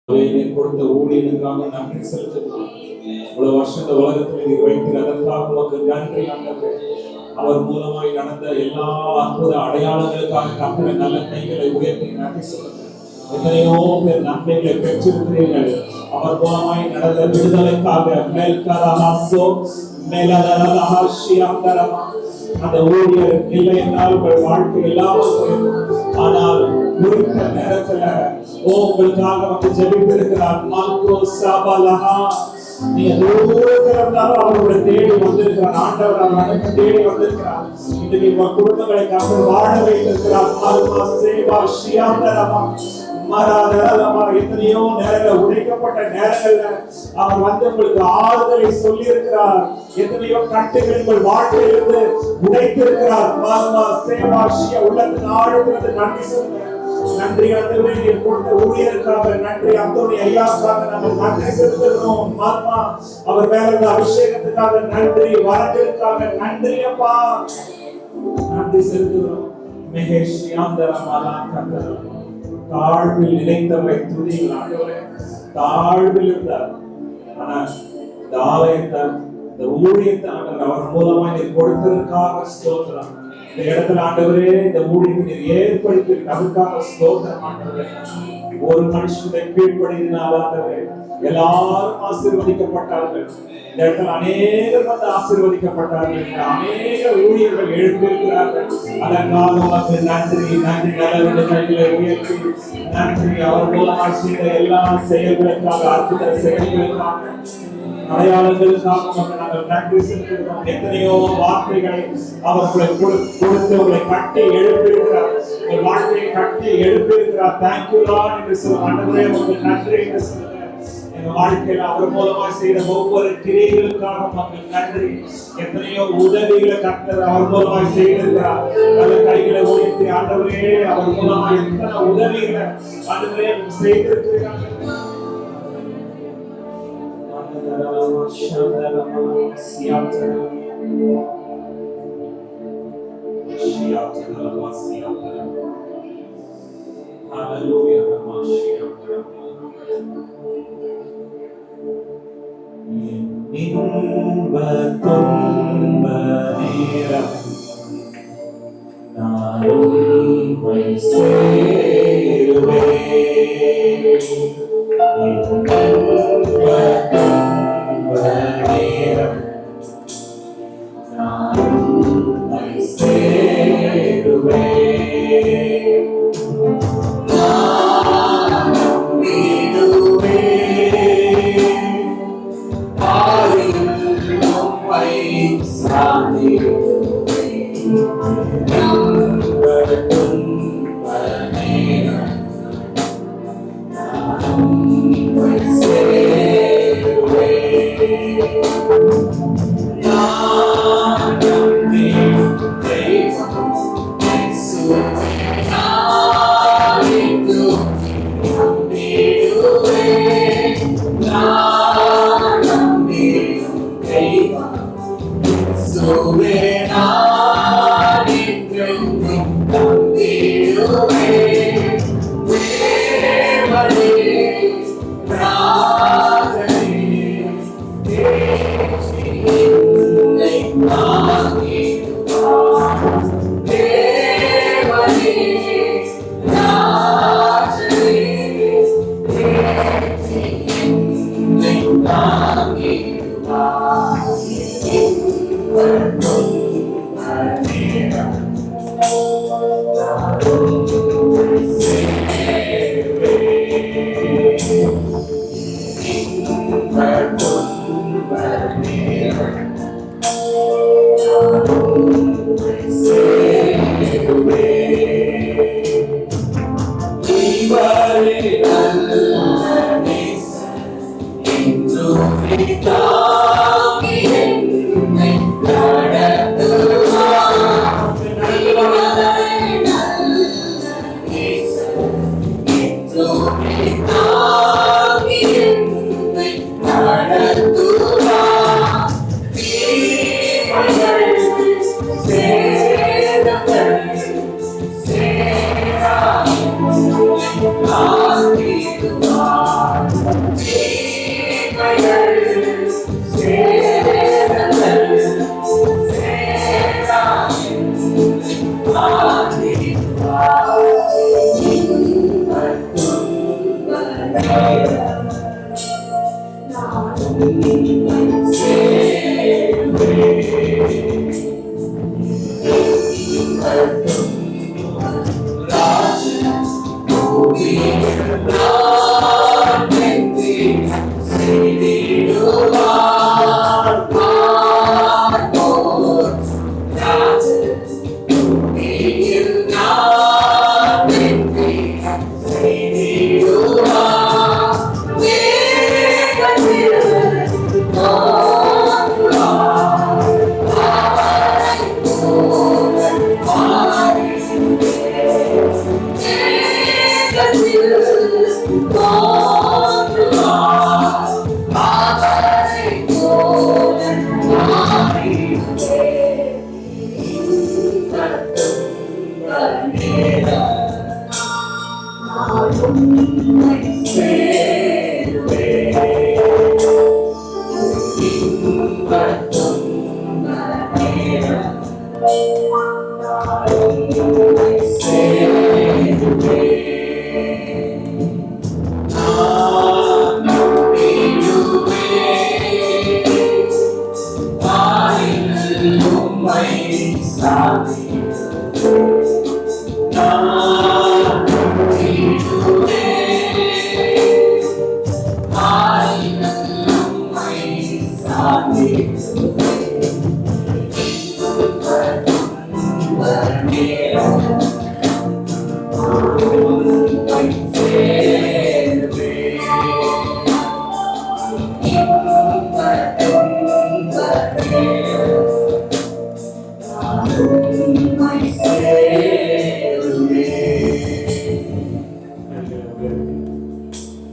கொடுத்த ஊழியனுக்காக நன்றி செலுத்துகிறோம். இவ்வளவு வருஷம் இந்த உலகத்தில் நீர் வைத்து அதற்காக உமக்கு நன்றி ஆண்டவரே. அவர் மூலமாய் நடந்த எல்லா அற்புத அடையாளங்களுக்காக கர்த்தரை நல்ல கைகளை உயர்த்தி நன்றி சொல்லுங்கள். எத்தனையோ பேர் நன்மைகளை பெற்றிருக்கிறீர்கள். அவர் மூலமாய் நடந்த விடுதலைக்காக அந்த ஊழியர் இல்லை என்றால் உங்கள் வாழ்க்கை இல்லாமல் போயிருக்கும். ஆனால் குறித்த நேரத்துல உங்களுக்காக வந்து ஜெபித்திருக்கிறார். நீங்க தூரத்திலிருந்தாலும் அவருடைய தேடி வந்திருக்கிறார். ஆண்டவர் அவர்களுக்கு தேடி வந்திருக்கிறார். இன்றைக்கு உங்க குடும்பங்களை காத்து வாழ வைத்திருக்கிறார். எத்தனையோ நேரங்கள் உடைக்கப்பட்ட நேரங்கள்ல அவர் வந்து உங்களுக்கு ஆறுதலை சொல்லி இருக்கிறார். எத்தனையோ கட்டுகள் உங்கள் வாழ்க்கையிலிருந்து உடைத்திருக்கிறார். உள்ளத்தின் ஆழத்திலிருந்து நன்றி சொல்லுங்க. நன்றி ஆண்டவரே, நீர் கொடுத்த ஊழியருக்காக நன்றி. அந்தோனி ஐயாவுக்காக நாங்கள் நன்றி செலுத்துகிறோம். மாமா அவர் மேல இருந்த அபிஷேகத்துக்காக நன்றி. வரங்களுக்காக நன்றி அப்பா, நன்றி செலுத்துகிறோம். மகேஷ் யாந்தரமாலா கந்தரமா தாழ்வில் நினைத்தவரை துதிகள். ஆண்டவரே, தாழ்வில் இருந்தார். ஆனா இந்த ஆலயத்தை, இந்த ஊழியத்தை அவர் மூலமா நீர் கொடுத்ததற்காக ஸ்தோத்திரம். இந்த இடத்துல ஆண்டவரே, இந்த ஊழியத்தை நீர் ஏற்படுத்தி அதுக்காக ஸ்தோத்திரம். ஆண்டவரே, ஒரு மனுஷனை கீழ்ப்படினால ஆண்டவரே எல்லாரும் ஆசீர்வதிக்கப்பட்டார்கள். இந்த இடத்துல அநேகர் வந்து ஆசீர்வதிக்கப்பட்டார்கள். அநேக ஊழியர்கள் எழுப்பியிருக்கிறார்கள். அதற்காக உமக்கு நன்றி. நன்றி. நல்ல கைகளை உயர்த்தி நன்றி. அவர் மூலமாக செய்த எல்லா செயல்களுக்காக, அற்புத செயல்களுக்காக, அடையாளங்களுக்காக நாங்கள் நன்றி செலுத்துகிறோம். எத்தனையோ வார்த்தைகளை அவர்களை கொடுத்து உங்களை கட்டி எழுப்பியிருக்கிறார். உங்கள் வாழ்க்கையை கட்டி எழுப்பியிருக்கிறார். தேங்க்யூ லார்ட் என்று சொல்ல ஆண்டவரே உங்களுக்கு நன்றி என்று சொல்லுங்க. எங்க வாழ்க்கையில அவர் மூலமாக செய்த ஒவ்வொரு கிரியைகளுக்காக மக்கள் நன்றி. எத்தனையோ உதவிகளை கர்த்தர் அவர் மூலமாக செய்திருக்கிறார். நல்ல கைகளை உயர்த்தி ஆண்டவரே, அவர் மூலமாக எத்தனை உதவிகளை ஆண்டவரே செய்திருக்கிறார். இன்ப துன்ப நேரம் நான் உம்மை சேருவேன். இன்ப துன்ப நேரம் நான் உம்மை சேருவேன்.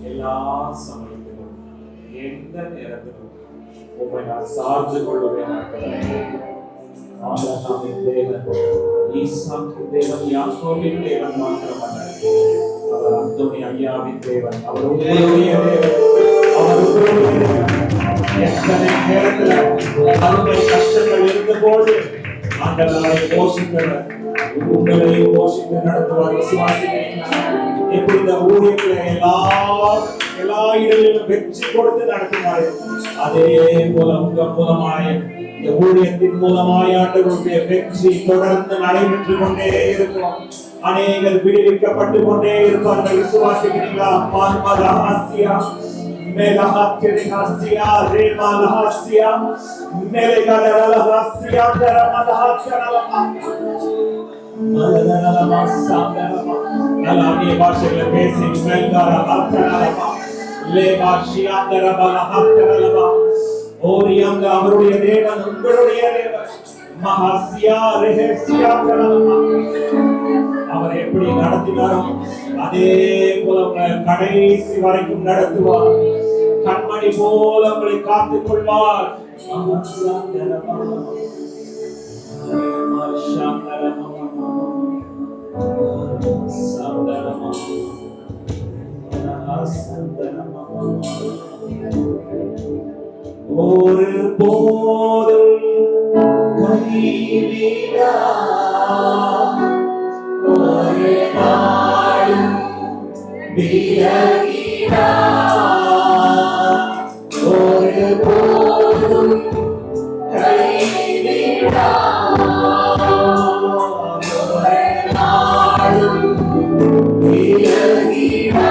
எல்லா சமயத்திலும் எந்த நேரத்திலும் உம்மை நான் சார்ந்து கொள்ளுவேன். ஆபிரகாமின் தேவன், ஈசாக்கின் தேவன், யாக்கோபின் தேவன் மாத்திரமல்ல, அவர் அந்தோனி ஐயாவின் தேவன், அவர் உங்களுடைய தேவன், அவர் உங்களுடைய தேவன். எத்தனை நேரத்தில் அருமை கஷ்டங்கள் இருந்தபோது ஆண்டவரை போஷித்தவர் உங்களை போஷித்து நடத்துவார். விசுவாசிக்கிறீங்களா? எப்படி இந்த ஊழியர்களை எல்லா இடங்களிலும் வெற்றி கொடுத்து நடத்தினார், அதே போல உங்க மூலமாய் இந்த ஊழியத்தின் மூலமாய் ஆண்டவருடைய வெற்றி தொடர்ந்து நடைபெற்று கொண்டே இருக்கும். அநேகர் விடுவிக்கப்பட்டு கொண்டே இருப்பார்கள். விசுவாசிக்கிறீங்களா? மான்மலஹாசியா மேலஹாத்திரிஹாசியா ரேமலஹாசியா மேலகலலஹாசியா தரமலஹாசியா அந்நிய பாஷைகளை பேசி அவருடைய தேவன் உங்களுடைய தேவன். அவர் எப்படி நடத்தினாரோ அதே போல கடைசி வரைக்கும் நடத்துவார். கண்மணி போல உங்களை காத்துக் கொள்வார். ஒரு போதும் கைவிடா ஒரு நாளும் விலகிடா ஒரு போதும் கைவிடா ஒரு நாளும் விலகிடா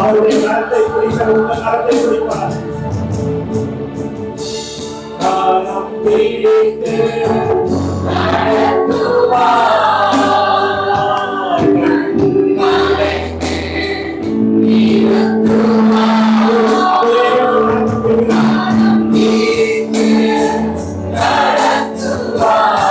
அவருடைய கரத்தை பிடிக்க உங்கள் கரத்தை பிடிப்பார். கரம் பிடித்து நடத்துவார். நடத்துவார்.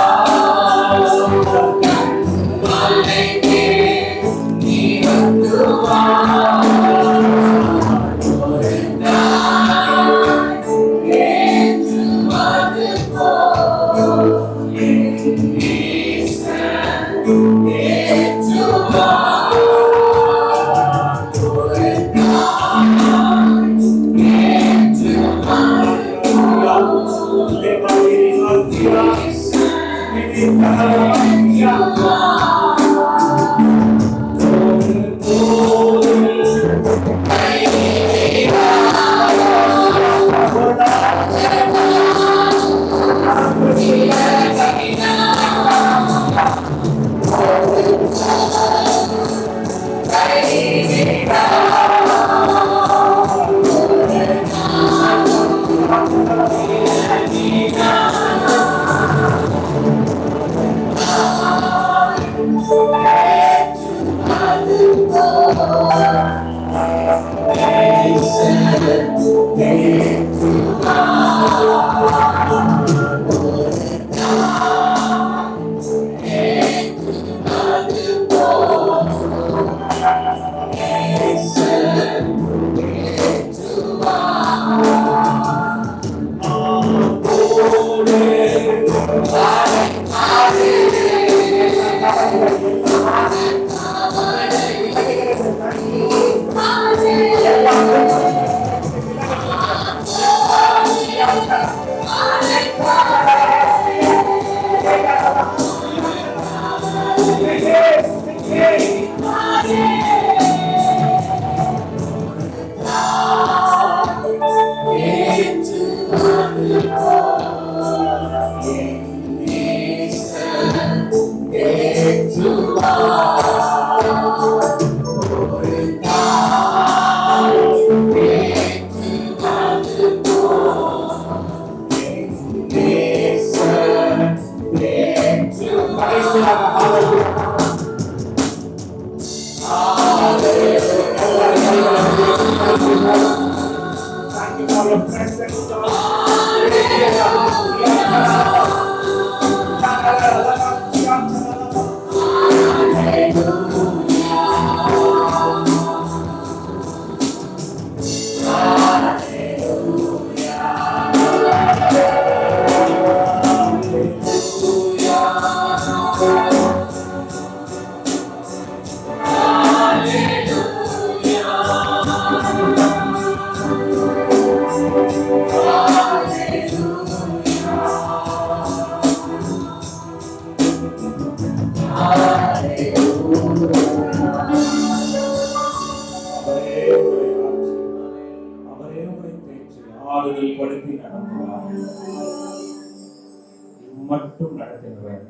மட்டும் நடத்துகிறார்,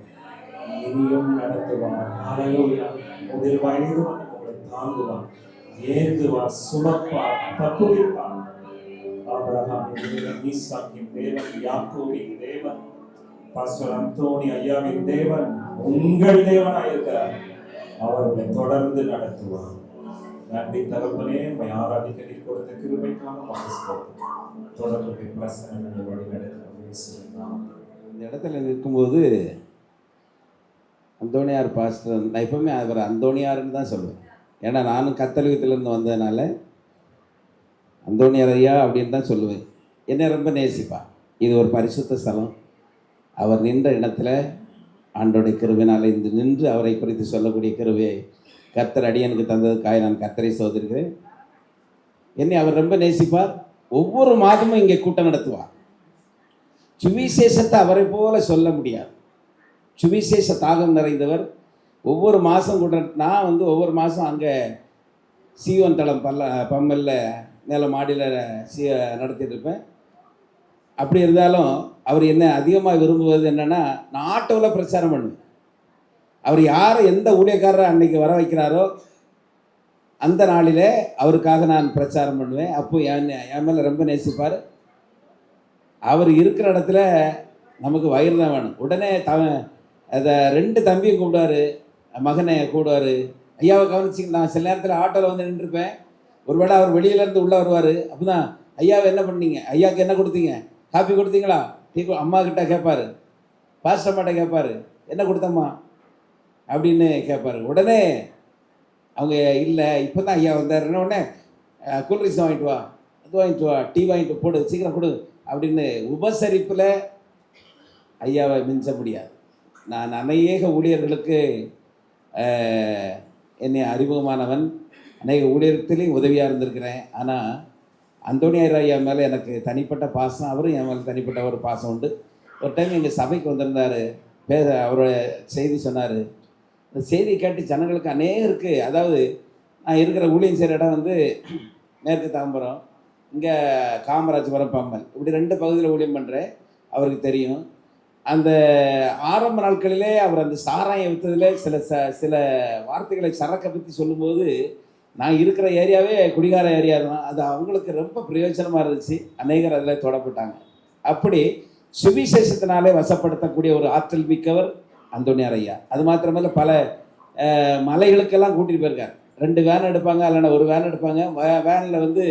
இனியும் நடத்துவார். ஹல்லேலூயா. முதல் வயது உங்களை தாங்குவார், ஏந்துவார், சுமப்பார், தப்புவிப்பார். ஆபிரகாமின் தேவன், ஈசாக்கின் தேவன், யாக்கோபின் தேவன், பாஸ்டர் அந்தோணி ஐயாவின் தேவன் உங்கள் தேவனாய் இருக்கிறார். அவர்களை தொடர்ந்து நடத்துவார். நன்றி தகப்பனே, உம்மை ஆராதிக்க நீர் கொடுத்த கிருபைக்காக மகிழ்ச்சியோடு தொடர்ந்து பிரசன்னங்களை வழிநடத்த பேசுகிறேன். இந்த இடத்துல நிற்கும்போது அந்தோணியார் பாஸ்டர், நான் எப்பவுமே அவர் அந்தோணியார்னு தான் சொல்லுவேன். ஏன்னா நானும் கத்தோலிக்கத்திலேருந்து வந்ததுனால அந்தோணியார் ஐயா அப்படின்னு தான் சொல்லுவேன். என்னை ரொம்ப நேசிப்பா. இது ஒரு பரிசுத்த ஸ்தலம். அவர் நின்ற இடத்துல ஆண்டோடைய கிருபையினால் இந்த நின்று அவரை குறித்து சொல்லக்கூடிய கிருபையை கர்த்தர் அடியனுக்கு தந்ததுக்காக நான் கர்த்தரை சோதரிக்கிறேன். என்னை அவர் ரொம்ப நேசிப்பார். ஒவ்வொரு மாதமும் இங்கே கூட்டம் நடத்துவார். சுவிசேஷத்தை அவரை போல சொல்ல முடியாது. சுவிசேஷ தாகம் நிறைந்தவர். ஒவ்வொரு மாதம் கூட நான் ஒவ்வொரு மாதம் அங்கே சீவன் தளம் பம்மல்ல மேலே மாடியில் நடத்திட்டு இருப்பேன். அப்படி இருந்தாலும் அவர் என்ன அதிகமாக விரும்புவது என்னென்னா, நான் ஆட்டோவில் பிரச்சாரம் பண்ணுவேன். அவர் யாரை எந்த ஊழியக்காரரை அன்னைக்கு வர வைக்கிறாரோ அந்த நாளில் அவருக்காக நான் பிரச்சாரம் பண்ணுவேன். அப்போ என் மேலே ரொம்ப நேசிப்பார். அவர் இருக்கிற இடத்துல நமக்கு வயிறு தான் வேணும். உடனே அதை 2 தம்பியும் கூப்பிடுவார், மகனை கூப்பிடுவார். ஐயாவை கவனிச்சிங்க. நான் சில நேரத்தில் ஆட்டோவில் வந்து நின்றுருப்பேன். ஒருவேளை அவர் வெளியிலேருந்து உள்ளே வருவார். அப்போ தான் ஐயாவை என்ன பண்ணீங்க, ஐயாவுக்கு என்ன கொடுத்தீங்க, காப்பி கொடுத்தீங்களா, டீ அம்மா கிட்ட கேட்பார், பாஸ்டர் அம்மாட்ட கேட்பார், என்ன கொடுத்தம்மா அப்படின்னு கேட்பார். உடனே அவங்க இல்லை இப்போ தான் ஐயா வந்தார், என்ன உடனே கூல்ட்ரிங்க்ஸ் வாங்கிட்டு வா, அது வாங்கிட்டு வா, டீ வாங்கிட்டு போடு, சீக்கிரம் கொடு அப்படின்னு உபசரிப்பில் ஐயாவை மிஞ்ச முடியாது. நான் அநேக ஊழியர்களுக்கு என்னை அறிமுகமானவன், அநேக ஊழியத்திலையும் உதவியாக இருந்திருக்கிறேன். ஆனால் அந்தோணியார் ஐயா மேலே எனக்கு தனிப்பட்ட பாசம், அவரும் என் மேலே தனிப்பட்ட ஒரு பாசம் உண்டு. ஒரு டைம் எங்கள் சபைக்கு வந்திருந்தார். அவரோட செய்தி சொன்னார். இந்த செய்தி கேட்டு ஜனங்களுக்கு அநேகருக்கு, அதாவது நான் இருக்கிற ஊழியம் செய்கிற இடம் வந்து மேற்கு தாம்பரம், இங்கே காமராஜபுரம், பம்மல், இப்படி 2 பகுதியில் ஊழியம் பண்ணுறேன். அவருக்கு தெரியும். அந்த ஆரம்ப நாட்களிலே அவர் அந்த சாராயம் விற்றதில் சில வார்த்தைகளை சரக்கை பற்றி சொல்லும்போது, நான் இருக்கிற ஏரியாவே குடிகார ஏரியா தான். அது அவங்களுக்கு ரொம்ப பிரயோஜனமாக இருந்துச்சு. அநேகர் அதில் தொடப்பட்டாங்க. அப்படி சுவிசேஷத்தினாலே வசப்படுத்தக்கூடிய ஒரு ஆற்றல் மிக்கவர் அந்தோணியார் ஐயா. அது மாத்திரமல்ல, பல மலைகளுக்கெல்லாம் கூட்டிகிட்டு போயிருக்கார். 2 வேன் எடுப்பாங்க, இல்லைன்னா 1 வேன் எடுப்பாங்க. வேனில் வந்து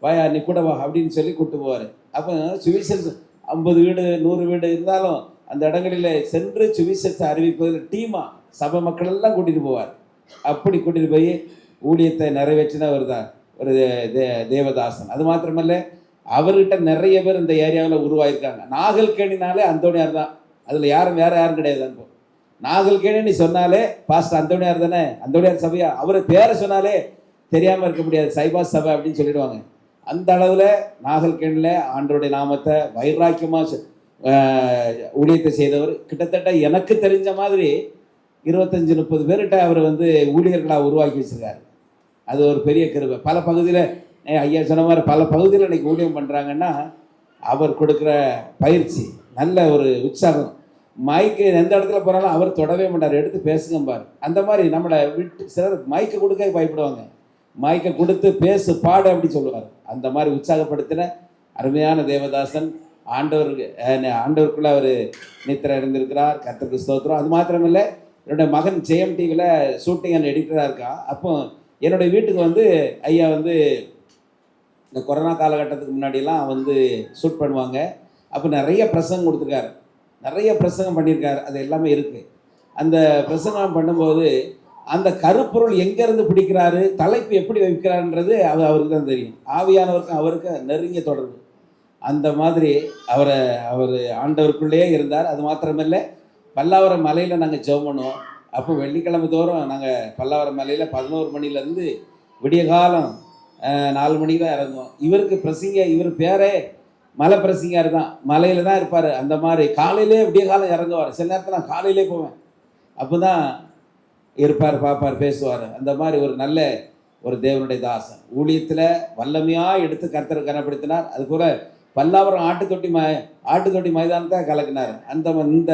வயா நீ கூட வா அப்படின்னு சொல்லி கூப்பிட்டு போவார். அப்போ சுவிசேஷம் 50 வீடு 100 வீடு இருந்தாலும் அந்த இடங்களில் சென்று சுவிசேஷத்தை அறிவிப்பதில் டீமாக சபை மக்கள் எல்லாம் கூட்டிகிட்டு போவார். அப்படி கூட்டிகிட்டு போய் ஊழியத்தை நிறைவேற்றினவர் தான் ஒரு தேவதாசன். அது மாத்திரமல்ல, அவர்கிட்ட நிறைய பேர் இந்த ஏரியாவில் உருவாயிருக்காங்க. நாகல்கேணினாலே அந்தோணியார் தான். அதில் வேற யாரும் கிடையாது. அனுப்போம் நாகல்கேணி சொன்னாலே பாஸ்டர் அந்தோணியார் தானே, அந்தோணியார் சபையா, அவரை பேரை சொன்னாலே தெரியாமல் இருக்க முடியாது, சைபாஸ் சபை அப்படின்னு சொல்லிடுவாங்க. அந்த அளவில் நாகல்கேணியில் ஆண்டவருடைய நாமத்தை வைராக்கியமாக ஊழியத்தை செய்தவர். கிட்டத்தட்ட எனக்கு தெரிஞ்ச மாதிரி 25-30 பேர்கிட்ட அவர் வந்து ஊழியர்களாக உருவாக்கி வச்சிருக்காரு. அது ஒரு பெரிய கிருபை. பல பகுதியில் ஐயா சொன்ன மாதிரி பல பகுதியில் இன்றைக்கி ஊழியம் பண்ணுறாங்கன்னா அவர் கொடுக்குற பயிற்சி, நல்ல ஒரு உற்சாகம். மைக்கு எந்த இடத்துல போனாலும் அவர் தொடவே மாட்டார், எடுத்து பேசுங்க பாரு. அந்த மாதிரி நம்மளை விட்டு சிலர் மைக்கை கொடுக்க பயப்படுவாங்க, மைக்கை கொடுத்து பேசு பாடு அப்படி சொல்லுவார். அந்த மாதிரி உற்சாகப்படுத்தின அருமையான தேவதாசன். ஆண்டவருக்குள்ள அவர் நித்திரை இருந்திருக்கிறார். கர்த்தருக்கு ஸ்தோத்திரம். அது மாத்திரமில்லை, என்னுடைய மகன் ஜெயம் டிவியில் ஷூட்டிங் அண்ட் எடிட்டராக இருக்கான். அப்போ என்னுடைய வீட்டுக்கு வந்து ஐயா வந்து இந்த கொரோனா காலகட்டத்துக்கு முன்னாடியெல்லாம் வந்து ஷூட் பண்ணுவாங்க. அப்போ நிறைய பிரசங்கம் கொடுத்துருக்காரு, நிறைய பிரசங்கம் பண்ணியிருக்காரு. அது எல்லாமே இருக்குது. அந்த பிரசங்கம் பண்ணும்போது அந்த கருப்பொருள் எங்கேருந்து பிடிக்கிறாரு, தலைப்பு எப்படி வைக்கிறாருன்றது அவருக்கு தான் தெரியும். ஆவியானவருக்கும் அவருக்கு நெருங்கிய தொடர்பு. அந்த மாதிரி அவர் ஆண்டவருக்குள்ளேயே இருந்தார். அது மாத்திரமில்லை, பல்லாவரம் மலையில் நாங்கள் ஜெபம் பண்ணுவோம். அப்போ வெள்ளிக்கிழமை தோறும் நாங்கள் பல்லாவரம் மலையில் 11 மணிலேருந்து விடிய காலம் 4 மணிக்கு தான் இறங்குவோம். இவர் பேரே மலை பிரசிங்கார் தான், மலையில் தான் இருப்பார். அந்த மாதிரி காலையிலே விடிய காலம் இறங்குவார். சில நேரத்தில் நான் காலையிலே போவேன். அப்போ தான் இருப்பார், பார்ப்பார், பேசுவார். அந்த மாதிரி ஒரு நல்ல ஒரு தேவனுடைய தாசன். ஊழியத்தில் வல்லமையாக எடுத்து கர்த்தரை கனப்படுத்தினார். அதுபோல் பல்லாவரம் ஆட்டுத்தொட்டி மைதானத்தை கலக்கினார். இந்த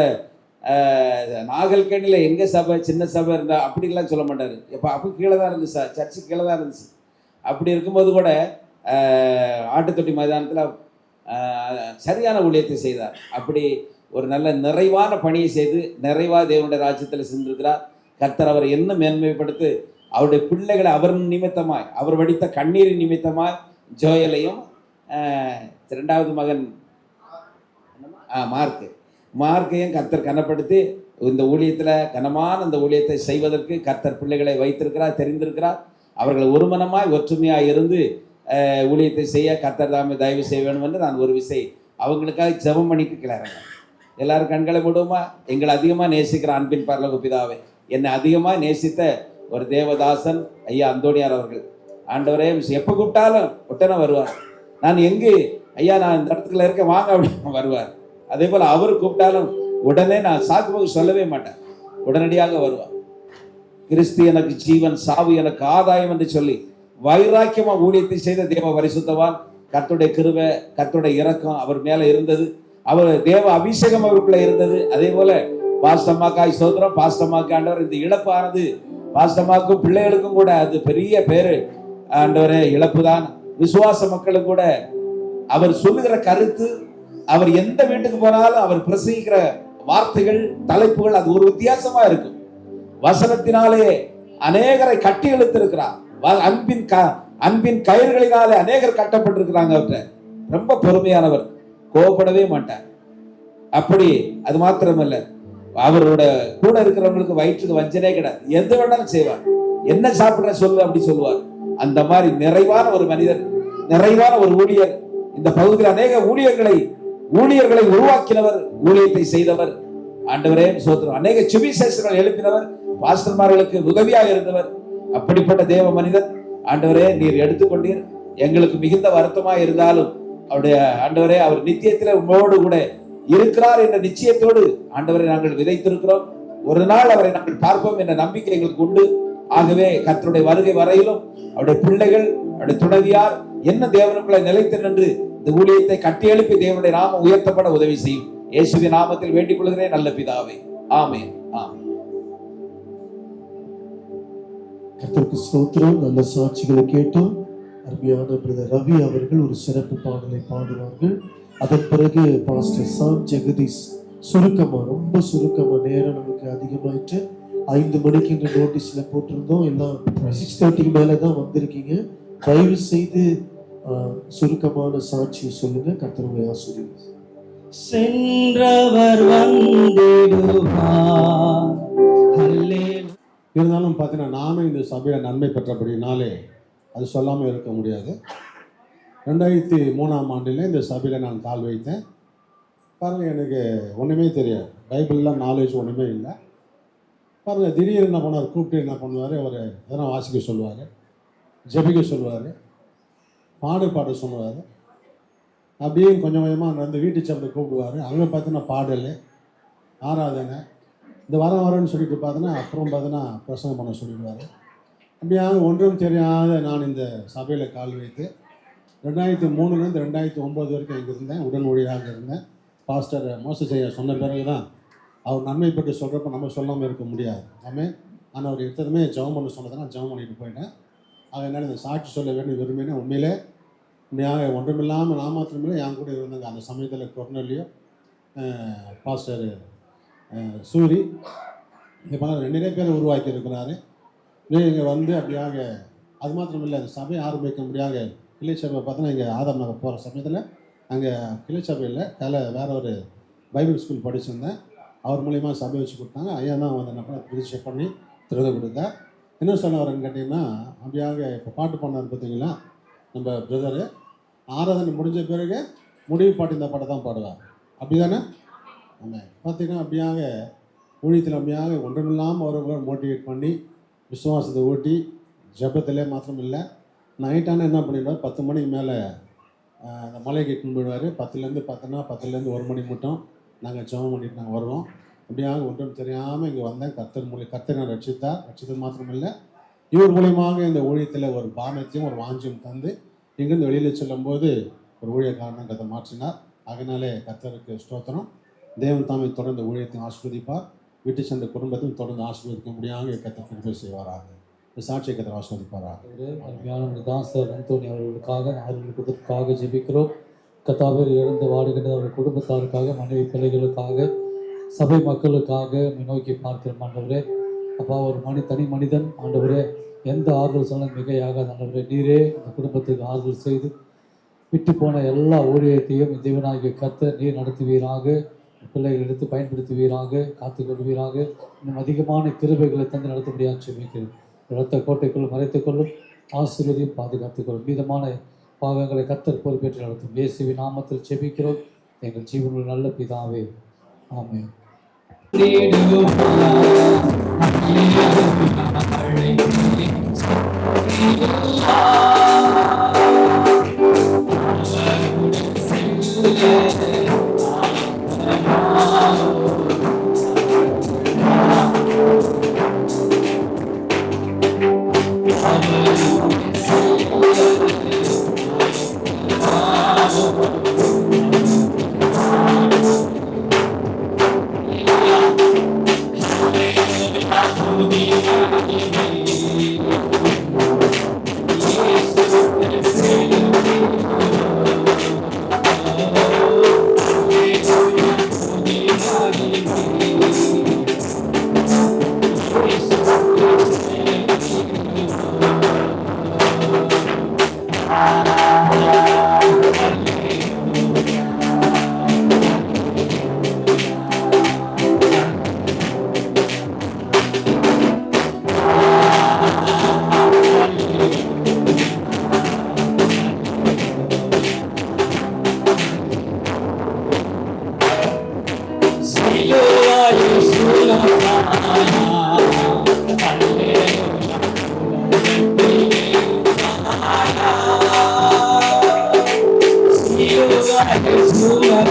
நாகல்கேணியில் எங்கே சபை சின்ன சபை இருந்தால் அப்படிலாம் சொல்ல மாட்டார். அப்போ கீழே தான் இருந்துச்சு, சர்ச்சு கீழே தான் இருந்துச்சு. அப்படி இருக்கும்போது கூட ஆட்டுத்தொட்டி மைதானத்தில் சரியான ஊழியத்தை செய்தார். அப்படி ஒரு நல்ல நிறைவான பணியை செய்து நிறைவாக தேவனுடைய ராஜ்யத்தில் சென்றிருக்கிறார். கர்த்தர் அவரை இன்னும் மேன்மைப்படுத்தி அவருடைய பிள்ளைகளை அவர் நிமித்தமாய், அவர் வடித்த கண்ணீரின் நிமித்தமாய் ஜோயலையும் 2வது மகன் மார்க்கையும் கர்த்தர் கனப்படுத்தி இந்த ஊழியத்தில் கனமான இந்த ஊழியத்தை செய்வதற்கு கர்த்தர் பிள்ளைகளை வைத்திருக்கிறார், தெரிந்திருக்கிறார். அவர்கள் ஒருமனமாய் ஒற்றுமையாக இருந்து ஊழியத்தை செய்ய கர்த்தர் தாமே தயவு செய்ய வேண்டும் என்று நான் ஒரு விசை அவங்களுக்காக ஜெபம் பண்ணிட்டு கிளறேன். எல்லாரும் கண்களை மூடுவோமா? எங்களை அதிகமாக நேசிக்கிற அன்பின் பரலோக பிதாவே, என்னை அதிகமாக நேசித்த ஒரு தேவதாசன் ஐயா அந்தோணியார் அவர்கள். ஆண்டவரே, எப்போ கூப்பிட்டாலும் உடனே வருவார். நான் எங்கு ஐயா நான் இந்த இடத்துல இருக்க வாங்க அப்படின்னு வருவார். அதே போல் அவர் கூப்பிட்டாலும் உடனே நான் சாக்கு போக்கு சொல்லவே மாட்டேன், உடனடியாக வருவார். கிறிஸ்து எனக்கு ஜீவன், சாவு எனக்கு ஆதாயம் என்று சொல்லி வைராக்கியமாக ஊழியத்தை செய்த தேவ பரிசுத்தவான். கர்த்தருடைய கிருபை, கர்த்தருடைய இரக்கம் அவர் மேலே இருந்தது. அவர் தேவ அபிஷேகம் அவருக்குள்ள இருந்தது. அதே போல பாஸ்டம்மாக்காய் சோதரம், பாஸ்டம்மாக்கு ஆண்டவர் இந்த இழப்பானது பாஸ்டம்மாக்கும் பிள்ளைகளுக்கும் கூட அது பெரிய பேரு ஆண்டவரே இழப்பு தான். விசுவாச மக்களும் கூட அவர் சொல்லுகிற கருத்து, அவர் எந்த வீட்டுக்கு போனாலும் அவர் பிரசங்கிக்கிற வார்த்தைகள், தலைப்புகள் அது ஒரு வித்தியாசமா இருக்கும். வசனத்தினாலே அநேகரை கட்டி இழுத்திருக்கிறார். அன்பின் கயிறுகளினாலே அநேகர் கட்டப்பட்டிருக்கிறாங்க. அவற்றை ரொம்ப பொறுமையானவர், கோபப்படவே மாட்டார். அப்படி அது மாத்திரமல்ல, அவரோட கூட இருக்கிறவங்களுக்கு வயிற்றுக்கு வஞ்சனே கிடையாது. எது வேணாலும் செய்வார். என்ன சாப்பிட்ற சொல்லு அப்படி சொல்லுவார். அந்த மாதிரி நிறைவான ஒரு மனிதர், நிறைவான ஒரு ஊழியர். இந்த பகுதியில் அநேக ஊழியர்களை உருவாக்கினவர், ஊழியத்தை செய்தவர். ஆண்டவரே சோத்திரம். அநேக சுவிசேஷங்கள் எழுப்பினவர், பாஸ்டர்மார்களுக்கு உதவியாக இருந்தவர். அப்படிப்பட்ட தேவ மனிதன் ஆண்டவரே நீர் எடுத்துக்கொண்டீர். எங்களுக்கு மிகுந்த வருத்தமாக இருந்தாலும் அவருடைய ஆண்டவரே அவர் நித்தியத்தில் உங்களோடு கூட இருக்கிறார் என்ற நிச்சயத்தோடு ஆண்டவரை நாங்கள் விதைத்திருக்கிறோம். ஒரு நாள் அவரை நாங்கள் பார்ப்போம் என்ற நம்பிக்கை எங்களுக்கு உண்டு. ஆகவே கர்த்தருடைய வருகை வரையிலும் அவருடைய பிள்ளைகள், அவருடைய துணைவியார் என்ன தேவனுக்குள்ள நிலைத்து நின்று இந்த ஊழியத்தை கட்டி எழுப்பி தேவனுடைய நாமம் உயர்த்தப்பட உதவி செய்யும். இயேசுவின் நாமத்தில் வேண்டிக் கொள்கிறேன் நல்ல பிதாவே, ஆமென். ஆமென். கர்த்தருக்கு ஸ்தோத்திரம். நல்ல சாட்சிகளை கேட்டோம். அருமையான பிரதர் ரவி அவர்கள் ஒரு சிறப்பு பாடலை பாடுவார்கள். அதன் பிறகு பாஸ்டர் சாம் ஜெகதீஷ் சுருக்கமா, ரொம்ப சுருக்கமா, நேரம் நமக்கு அதிகமாயிட்டு 5 மணிக்கு இந்த நோட்டீஸ்ல போட்டிருந்தோம். எல்லாம் 6:30 மேலதான் வந்திருக்கீங்க. தயவு செய்து சுருக்கமான சாட்சியை சொல்லுங்க. கர்த்தருடைய ஆசீர்வாதம். சென்றவர் வந்திடுவார். இருந்தாலும் பார்த்தீங்கன்னா நானும் இந்த சபையை நன்மை பெற்றபடினாலே அது சொல்லாமல் இருக்க முடியாது. 2003ஆம் ஆண்டில் இந்த சபையில் நான் கால் வைத்தேன். பாருங்கள், எனக்கு ஒன்றுமே தெரியாது, பைபிள்லாம் நாலேஜ் ஒன்றுமே இல்லை. பாருங்கள், திடீர்னு என்ன பண்ணுவார், கூப்பிட்டு என்ன பண்ணுவார், அவர் எதனா வாசிக்க சொல்லுவார், ஜெபிக்க சொல்லுவார், பாட சொல்லுவார். அப்படியே கொஞ்சம் கொஞ்சமாக நடந்து வீட்டு சபை கூப்பிடுவார். அங்கே பார்த்தீங்கன்னா பாடல், ஆராதனை, இந்த வரேன்னு சொல்லிட்டு பார்த்தோன்னா அப்புறம் பார்த்தோன்னா பிரசங்கம் பண்ண சொல்லிடுவார். அப்படியாக ஒன்றும் தெரியாத நான் இந்த சபையில் கால் வைத்து 2003லேருந்து 2009 வரைக்கும் இங்கே இருந்தேன். உடன் ஊழியராக இருந்தேன். பாஸ்டர் மோசையா சொன்ன பிறகு தான் அவர் நன்மை பற்றி சொல்கிறப்ப நம்ம சொல்லாமல் இருக்க முடியாது. ஆமே. ஆனால் அவர் எடுத்ததுமே ஜெபம் பண்ண சொன்னதுன்னா ஜெபம் பண்ணிட்டு போயிட்டேன். அதனால் இந்த சாட்சி சொல்ல வேண்டும் விரும்பினேன். உண்மையிலே உண்மையாக ஒன்றுமில்லாமல் நான் மாத்திரமில்லை, என் கூட இருந்தாங்க அந்த சமயத்தில் கொர்னலியோ, பாஸ்டர் சூரி, இங்கே பண்ண நிறைய பேர் உருவாக்கி இருக்கிறாரு. இங்கே வந்து அப்படியாக அது மாத்திரம் இல்லை, அந்த சபையை ஆரம்பிக்க முடியாத கிளை சபை பார்த்தோன்னா இங்கே ஆதாம் நகர் போகிற சமயத்தில் அங்கே கிளை சபையில் வேற ஒரு பைபிள் ஸ்கூல் படிச்சிருந்தேன். அவர் மூலிமா சபை வச்சு கொடுத்தாங்க. ஐயா தான் வந்து என்ன பண்ண ரிஜிஸ்டர் பண்ணி திறந்து கொடுத்தேன். என்ன சொல்ல வரேன்னு கேட்டிங்கன்னா, அப்படியாக இப்போ பாட்டு பண்ணார் பார்த்தீங்களா நம்ம பிரதரு, ஆராதனை முடிஞ்ச பிறகு முடிவு பாட்டு இந்த பாட்டை தான் பாடுவார். அப்படி தானே? ஆமாம். பார்த்தீங்கன்னா அப்படியாக ஊழியத்தில் அப்படியாக ஒன்றுமில்லாமல் அவர்களை மோட்டிவேட் பண்ணி விசுவாசத்தை ஊட்டி ஜபத்திலே மாத்திரம் இல்லை, நைட்டான என்ன பண்ணிடுவார், 10 மணிக்கு மேலே அந்த மலைக்கு கொண்டு போயிடுவார். 10லேருந்து 10லேருந்து 1 மணி மட்டும் நாங்கள் ஜபம் பண்ணிட்டு நாங்கள் வருவோம். அப்படியாக ஒன்றும் தெரியாமல் இங்கே வந்தேன். கர்த்தர் நான் ரட்சித்தது மாத்திரம் இல்லை, இவர் மூலியமாக இந்த ஊழியத்தில் ஒரு பானத்தையும் ஒரு வாஞ்சியும் தந்து இங்கேருந்து வெளியில் செல்லும்போது ஒரு ஊழியக்காரனை கதை மாற்றினார். அதனாலே கர்த்தருக்கு ஸ்தோத்திரம். தேவன் தாமே தொடர்ந்து ஊழியத்தை ஆஸ்வதிப்பார். வீட்டு சென்ற குடும்பத்தையும் தொடர்ந்து ஆசீர்வதிக்க முடியாத கர்த்தர் கிருபை செய்வாராக. இந்த சாட்சியை கர்த்தர் ஆசீர்வதிப்பாராக. அருமையான தாசர் அந்தோனி அவர்களுக்காக கொடுப்பதற்காக ஜெபிக்கிறோம். கர்த்தாவே, இழந்து வாடுகின்ற அவர்கள் குடும்பத்தாருக்காக, மனைவி பிள்ளைகளுக்காக, சபை மக்களுக்காக நோக்கி பார்க்கிற ஆண்டவரே. அப்பா, ஒரு தனி மனிதன் ஆண்டவரே எந்த ஆறுதல் சொன்னாலும் மிகையாகாத ஆண்டவரே, நீரே இந்த குடும்பத்துக்கு ஆறுதல் செய்து விட்டு போன எல்லா ஊழியத்தையும் தேவனாகிய கர்த்தர் நீர் நடத்துவீராக. பிள்ளைகள் எடுத்து பயன்படுத்துவீராக, காத்துக்கொள்வீராக. இன்னும் அதிகமான கிருபைகளை தந்து நடத்தும்படியாக ஜெபிக்கிறேன். இரத்த கோட்டைக்குள்ளும் மறைத்துக்கொள்ளும், ஆசீர்வதியும் பாதுகாத்துக்கொள்ளும். மீதமான பாகங்களை கர்த்தர் பொறுப்பேற்று நடத்தும். இயேசுவின் நாமத்தில் ஜெபிக்கிறோம் எங்கள் ஜீவனுள்ள நல்ல பிதாவே, ஆமென். You are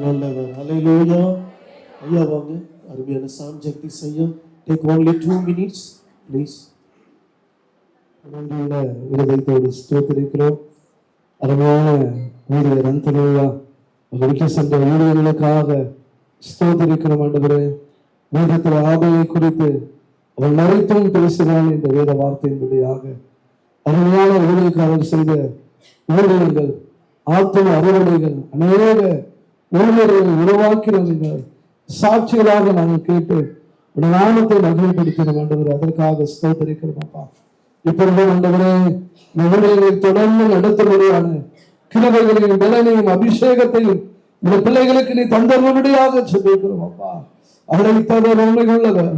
நல்லவர். ஹல்லேலூயா. ஐயா வாங்க. அருமையான சாம் ஜெகதீஷ் ஐயா. Take only 2 minutes, please. நன்றியுள்ள இருதயத்தோடு ஸ்தோத்திரிக்கிறோம். அருமையான ஊழியர் அந்தோனியா உங்கள் வீட்டில் சென்ற ஊழியர்களுக்காக ஸ்தோத்திரிக்கிறோம். ஆண்டவரே, வேதத்தில் ஆபையை குறித்து அவள் மறைத்தும் பேசினாள் என்ற வேத வார்த்தையின்படியாக அருமையான ஊழியக்காரர் செய்த ஊழியர்கள், ஆத்தும அறுவடைகள், அநேக ஊழியர்களை உருவாக்கின சாட்சிகளாக நாங்கள் கேட்டு உடைய நாமத்தை மகிழ்ப்படுத்தினோம். ஆண்டவரே, அதற்காக ஸ்தோத்திரிக்கிறோம். அப்பா, இப்பொழுது ஆண்டவரே, ஊழியர்களை தொடர்ந்து நடத்தும்படியான கிருபைகளையும் பலனையும் அபிஷேகத்தையும் இந்த பிள்ளைகளுக்கு நீ தந்தரும்படியாக சொல்லியிருக்கிறோம். அப்பா, அழைத்தவர் உண்மையுள்ளவர்,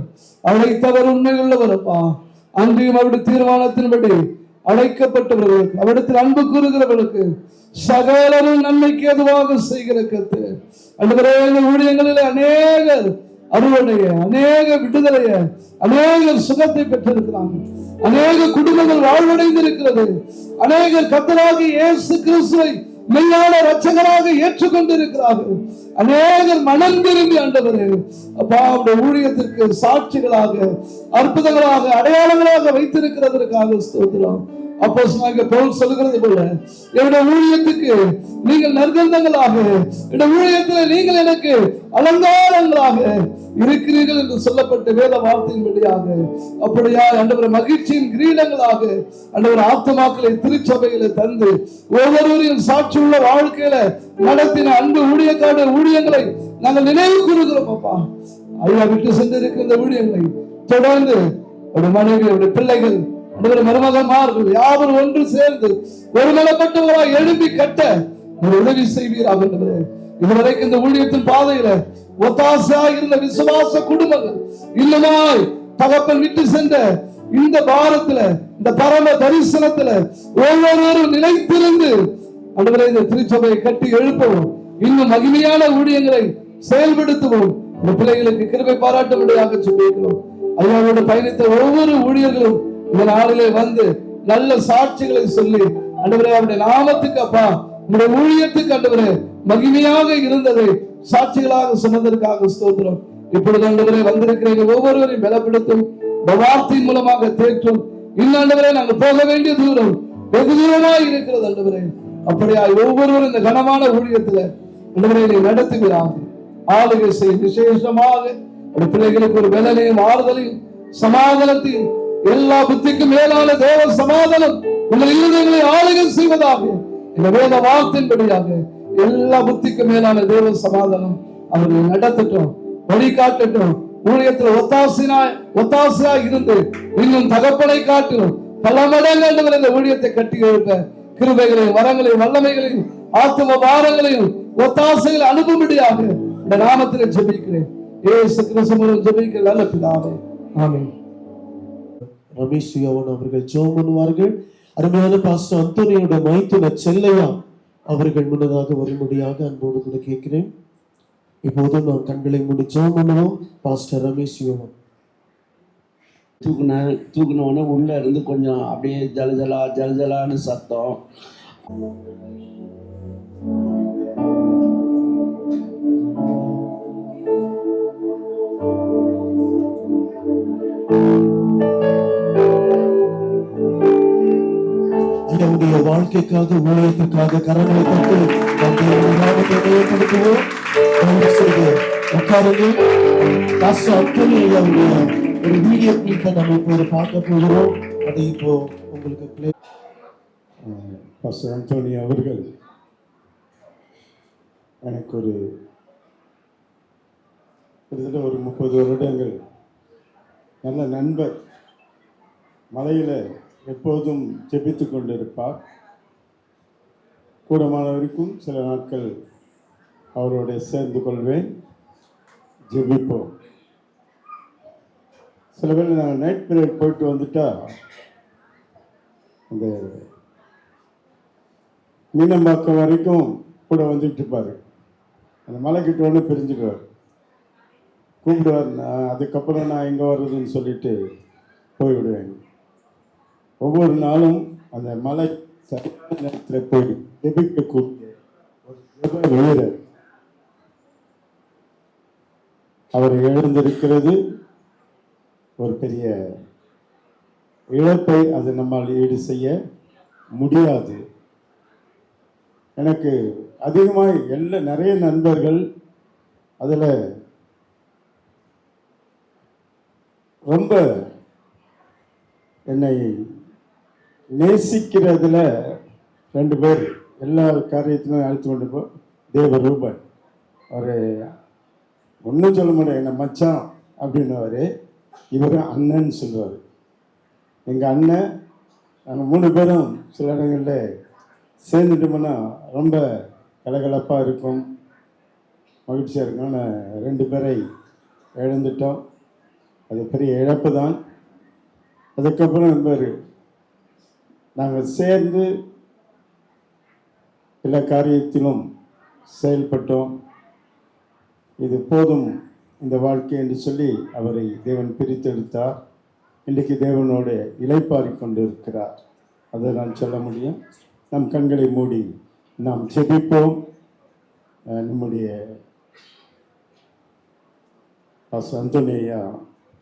அழைத்தவர் உண்மையுள்ளவர். அப்பா, அன்றையும் அவருடைய தீர்மானத்தின்படி அழைக்கப்பட்டவர்களுக்கு, அவரிடத்தில் அன்பு கூறுகிறவர்களுக்கு சகலரும் நன்மைக்கு எதுவாக செய்கிற கத்து. ஆண்டவரே, இந்த ஊழியங்களில் அநேகர் அறுவடைய, அநேக விடுதலைய, அநேக சுகத்தை பெற்றிருக்கிறார்கள். அநேக குடும்பங்கள் வாழ்வடைந்திருக்கிறது. அநேகர் கர்த்தராகிய இயேசு கிறிஸ்துவை மெய்யான இரட்சகராக ஏற்றுக்கொண்டிருக்கிறார்கள். அநேகர் மனம் திரும்பி ஆண்டவரே அப்பா அவருடைய ஊழியத்திற்கு சாட்சிகளாக, அற்புதங்களாக, அடையாளங்களாக வைத்திருக்கிறதற்காக ஸ்தோத்திரம். அப்போஸ்தலனாகிய பவுல் சொல்கிறது போல என்னுடைய ஊழியத்துக்கு நீங்கள் நற்கந்தங்களாக, என்னுடைய ஊழியத்தில் நீங்கள் எனக்கு அலங்காரங்களாக இருக்கிறீர்கள் என்று சொல்லப்பட்ட வேத வார்த்தையின் வழியாக அப்படியா ஆண்டவரே மகிழ்ச்சியின் கிரீடங்களாக ஆண்டவர் ஆத்துமாக்களை திருச்சபையில தந்து ஒவ்வொருவரையும் சாட்சி உள்ள வாழ்க்கையில நடத்தின அன்பு ஊழியங்களை நாங்கள் நினைவு கூறுகிறோம். அப்பா ஐயா விட்டு சென்றிருக்கிற இந்த ஊழியங்களை தொடர்ந்து அவருடைய மனைவி, அவருடைய பிள்ளைகள், மருமகன்மார்கள் யாவரும் ஒன்று சேர்ந்து ஒருமனப்பட்டவராய் எழுப்பி கட்ட ஒரு உதவி செய்வீராக. இதுவரைக்கும் இந்த ஊழியத்தின் பாதையில ஒத்தாசையாக இருந்த விசுவாச குடும்பங்கள் இன்னுமாய் தகப்பன் விட்டு சென்ற இந்த பாரத்துல, இந்த பரம தரிசனத்துல ஒவ்வொருவரும் நிலைத்திருந்து ஆண்டவரே இந்த திருச்சபையை கட்டி எழுப்பவும், இன்னும் மகிமையான ஊழியங்களை செயல்படுத்துவோம். இந்த பிள்ளைகளுக்கு கிருபை பாராட்டும்படியாக சொல்லியிருக்கிறோம். ஐயாவோடு பயணித்த ஒவ்வொரு ஊழியர்களும் இந்த நாளிலே வந்து நல்ல சாட்சிகளை சொல்லி ஆண்டவரே அவருடைய நாமத்துக்கு அப்பா உங்களுடைய ஊழியத்துக்கு ஆண்டவரே மகிமையாக இருந்ததை சாட்சிகளாக சொன்னதற்காக ஸ்தோத்திரம். இப்பொழுது ஆண்டவரே வந்திருக்கிற ஒவ்வொருவரையும் பலப்படுத்தும், வார்த்தையின் மூலமாக தேற்றும். இன்னும் ஆண்டவரே நாங்கள் போக வேண்டிய தூரம் வெகு தூரமாய் இருக்கிறது ஆண்டவரே. அப்படியா ஒவ்வொருவரும் இந்த கனமான ஊழியத்துல ஆண்டவரே நடத்துகிறாங்க. ஆளுகை செய்யும் விசேஷமாக பிள்ளைகளுக்கு ஒரு பலனையும் ஆறுதலையும் சமாதானத்தையும் எல்லா புத்திக்கும் மேலான தேவ சமாதானம் உங்கள் இருதயங்களை ஆளுகை செய்வதாக இந்த வேத வார்த்தையின்படியாக எல்லா புத்திக்கும் மேலான தேவ சமாதானம் அவர்களை நடத்தட்டும், வழிகாட்டட்டும். ஊழியத்தில் ஒத்தாசையாய் இருந்து இன்னும் தகப்பனை காட்டிலும் பல மடங்கு இந்த ஊழியத்தை கட்டி எழுப்ப கிருபைகளையும் வரங்களையும் வல்லமைகளையும் ஆத்தும பாரங்களையும் ஒத்தாசைகளை அனுப்பும்படியாக இந்த நாமத்தில் ஜெபிக்கிறேன். இயேசு கிறிஸ்துவின் ஜெபிக்கிற நல்ல பிதாவே, ஆமென். ரமேஷ் யோவன் அவர்கள் ஜெபம் பண்ணுவார்கள். அருமையான பாஸ்டர் அந்தோனியோட மைத்துனர் செல்லையா அவர்கள் முன்னதாக வரும்படியாக அன்போடு கூட கேட்கிறேன். இப்போதும் நாம் கண்களை மூடி ஜெபம் பண்ணுவோம். பாஸ்டர் ரமேஷ் யோவன். தூக்குனோடனே உள்ள இருந்து கொஞ்சம் அப்படியே ஜலஜலான்னு சத்தம். அவருடைய வாழ்க்கைக்காக, ஊழியத்திற்காக கரங்களை தட்டு உட்காருங்க. பாஸ்டர் அந்தோனி ஐயாவுடைய ஒரு வீடியோ கிளிப்பை நம்ம இப்போ பார்க்க போகிறோம். அதை இப்போ உங்களுக்கு பிளே. பாஸ்டர் அந்தோனி அவர்கள் எனக்கு கிட்டத்தட்ட ஒரு 30 வருடங்கள் நல்ல நண்பர். மலையில் எப்போதும் ஜெபித்து கொண்டிருப்பார். கூடமானவருக்கும் சில நாட்கள் அவரோட சேர்ந்து கொள்வேன், ஜெபிப்போம். சில பேர் நாங்கள் நைட் பீரியட் போயிட்டு வந்துட்டா அந்த மீனம்பாக்கம் வரைக்கும் கூட வந்துட்டு இருப்பார். அந்த மலை கிட்ட ஒன்று பிரிஞ்சுக்குவார், கூப்பிடுவார். அதுக்கப்புறம் நான் எங்கே வர்றதுன்னு சொல்லிட்டு போய்விடுவேன். ஒவ்வொரு நாளும் அந்த மலை சரியான நேரத்தில் போய் ஜெபிக்கக்கூடிய ஒரு ஜெப வீரர். அவர் எழுந்திருக்கிறது ஒரு பெரிய இழப்பை அது நம்மால் ஈடு செய்ய முடியாது. எனக்கு அதிகமாக நிறைய நண்பர்கள், அதில் ரொம்ப என்னை நேசிக்கிறதுல 2 பேர் எல்லா காரியத்திலும் அழைத்து கொண்டு போ. தேவரூபன் அவர் ஒன்றும் சொல்ல முடியாது, என்னை மச்சான் அப்படின்னவர். இவர் அண்ணன்னு சொல்லுவார். எங்கள் அண்ணன் நாங்கள் 3 பேரும் சில இடங்களில் சேர்ந்துட்டோம்னா ரொம்ப கலகலப்பாக இருக்கும், மகிழ்ச்சியாக இருக்கும். ஆனால் 2 பேரை இழந்துட்டோம். அது பெரிய இழப்பு தான். அதுக்கப்புறம் என்பவர் நாங்கள் சேர்ந்து எல்லா காரியத்திலும் செயல்பட்டோம். இது போதும் இந்த வாழ்க்கை என்று சொல்லி அவரை தேவன் பிரித்தெடுத்தார். இன்றைக்கு தேவனோடு இளைப்பாறி கொண்டு இருக்கிறார். அதை நான் சொல்ல முடியும். நம் கண்களை மூடி நாம் ஜெபிப்போம். நம்முடைய அந்தோனியா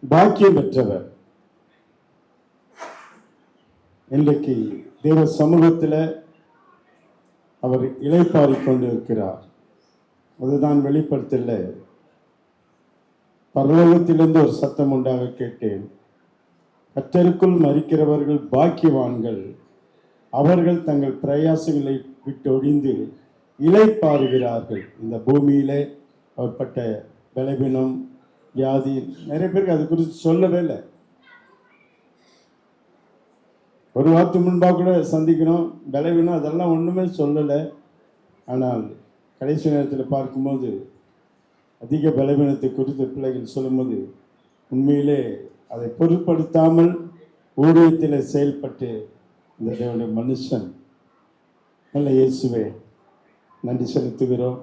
பாக்கியம் பெற்றவர். இன்றைக்கு தேவ சமூகத்தில் அவர் இளைப்பாறி கொண்டு இருக்கிறார். அதுதான் வெளிப்படுத்தல. பரலோகத்திலிருந்து ஒரு சத்தம் உண்டாக கேட்டேன், கர்த்தருக்குள் மரிக்கிறவர்கள் பாக்கியவான்கள், அவர்கள் தங்கள் பிரயாசங்களை விட்டு ஒழிந்து இளைப்பாறுகிறார்கள். இந்த பூமியிலே அவர்பட்ட பலவீனம், வியாதி, நிறைய பேருக்கு அது குறித்து சொல்லவே இல்லை. ஒரு வாரத்துக்கு முன்பாக கூட சந்திக்கணும், பலவீனம் அதெல்லாம் ஒன்றுமே சொல்லலை. ஆனால் கடைசி நேரத்தில் பார்க்கும்போது அதிக பலவீனத்தை குறித்து பிள்ளைகள் சொல்லும்போது உண்மையிலே அதை பொருட்படுத்தாமல் ஊழியத்தில் செயல்பட்டு இந்த தேவனுடைய மனுஷன் நல்ல இயேசுவே நன்றி செலுத்துகிறோம்.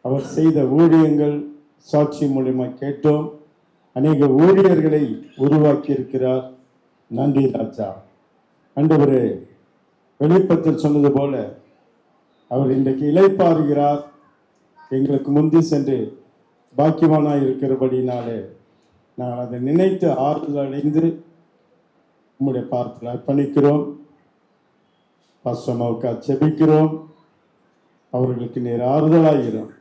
அவர் செய்த ஊழியங்கள் சாட்சி மூலியமாக கேட்டோம். அநேக ஊழியர்களை உருவாக்கி இருக்கிறார். நன்றி ராஜா. ஆண்டவரே, வெளிப்பத்தில் சொன்னது போல அவர் இன்றைக்கு இளைப்பாறுகிறார். எங்களுக்கு முந்தி சென்று பாக்கியவானாய் இருக்கிறபடினாலே நாங்கள் அதை நினைத்து ஆறுதல் அடைந்து உம்முடைய பார்த்து அர்ப்பணிக்கிறோம். பாஸ்டமாவுக்காக செபிக்கிறோம். அவர்களுக்கு நீர் ஆறுதலாயிரும்.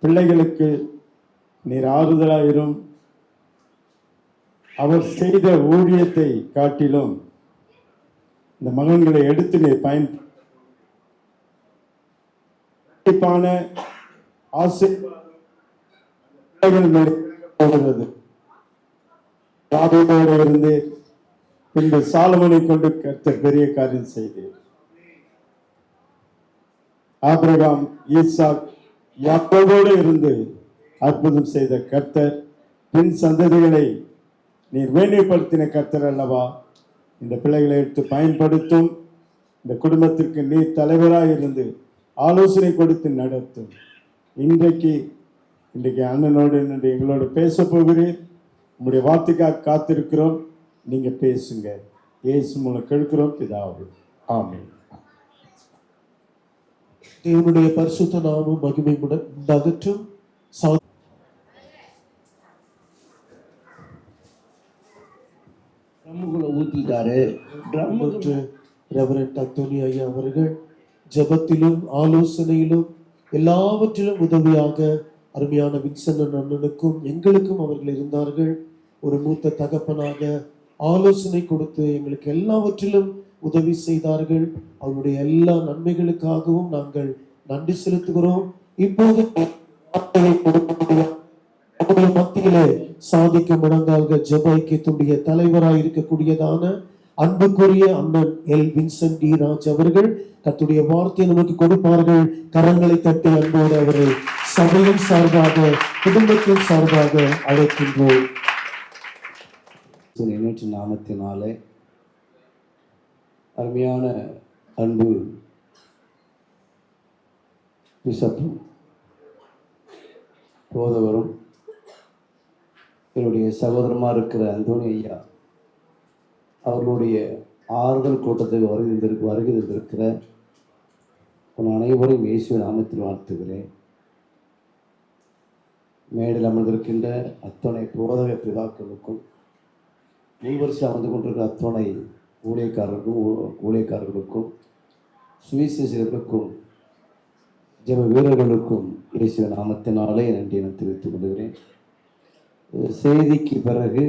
பிள்ளைகளுக்கு நீர் ஆறுதலாயிரும். அவர் செய்த ஊழியத்தை காட்டிலும் இந்த மகன்களை எடுத்து நீர் பயன்பான ஆசீர்வாதம் தாவீதோடு இருந்து பின்பு சாலமோனை கொண்டு கர்த்தர் பெரிய காரியம் செய்தீர். ஆபிரகாம், ஈசாக், யாக்கோபோடு இருந்து அற்புதம் செய்த கர்த்தர் பின் சந்ததிகளை நீர் வேணிப்படுத்தின கர்த்தர் அல்லவா. இந்த பிள்ளைகளை எடுத்து பயன்படுத்தும். இந்த குடும்பத்திற்கு நீர் தலைவராக இருந்து ஆலோசனை கொடுத்து நடத்தும். இன்றைக்கு அண்ணனோடு எங்களோடு பேச போகிறீர். உங்களுடைய வார்த்தைக்காக காத்திருக்கிறோம். நீங்க பேசுங்க. இயேசு மூலம் கேட்கிறோம் பிதாவே, ஆமென். தேவனுடைய பரிசுத்த நாமம் மகிமை உண்டாகட்டும். ட்ரம்முக்குள்ள ஊத்திட்டாரு. ரெவரண்ட் அந்தோனி ஐயா அவர்கள் ஜெபத்திலும் ஆலோசனையிலும் எல்லாவற்றிலும் உதவியாக அருமையான வின்சென்ட் அண்ணனுக்கும் எங்களுக்கும் அவர்கள் இருந்தார்கள். ஒரு மூத்த தகப்பனாக ஆலோசனை கொடுத்து எங்களுக்கு எல்லாவற்றிலும் உதவி செய்தார்கள். அவருடைய எல்லா நன்மைகளுக்காகவும் நாங்கள் நன்றி செலுத்துகிறோம். இப்போது மத்தியிலே சாதிக்க முழங்கால்கள் ஜெப ஐக்கியத்துடைய தலைவராய் இருக்கக்கூடியதான அன்புக்குரிய அண்ணன் எல் வின்சென்ட் டி ராஜ் அவர்கள் கர்த்தருடைய வார்த்தையை நமக்கு கொடுப்பார்கள். கரங்களை தட்டி அன்போடு அவரை சபையின் சார்பாக, குடும்பத்தின் சார்பாக அழைக்கின்றோம். நாமத்தினாலே அருமையான அன்பு பிஷப்பும் போதவரும் என்னுடைய சகோதரமாக இருக்கிற அந்தோனி ஐயா அவர்களுடைய ஆறுதல் கூட்டத்துக்கு வருகை தந்திருக்கிற அனைவரையும் இயேசுவின் நாமத்தில் வாழ்த்துகிறேன். மேடையில் அமர்ந்திருக்கின்ற அத்தனை போதக பிதாக்களுக்கும், முன்வரிசை அமர்ந்து கொண்டிருக்கிற அத்தனை ஊழியக்காரர்களுக்கும் சுவிசேஷர்களுக்கும் ஜெப வீரர்களுக்கும் இயேசுவின் நாமத்தினாலே நன்றி என தெரிவித்துக் கொள்கிறேன். செய்திக்கு பிறகு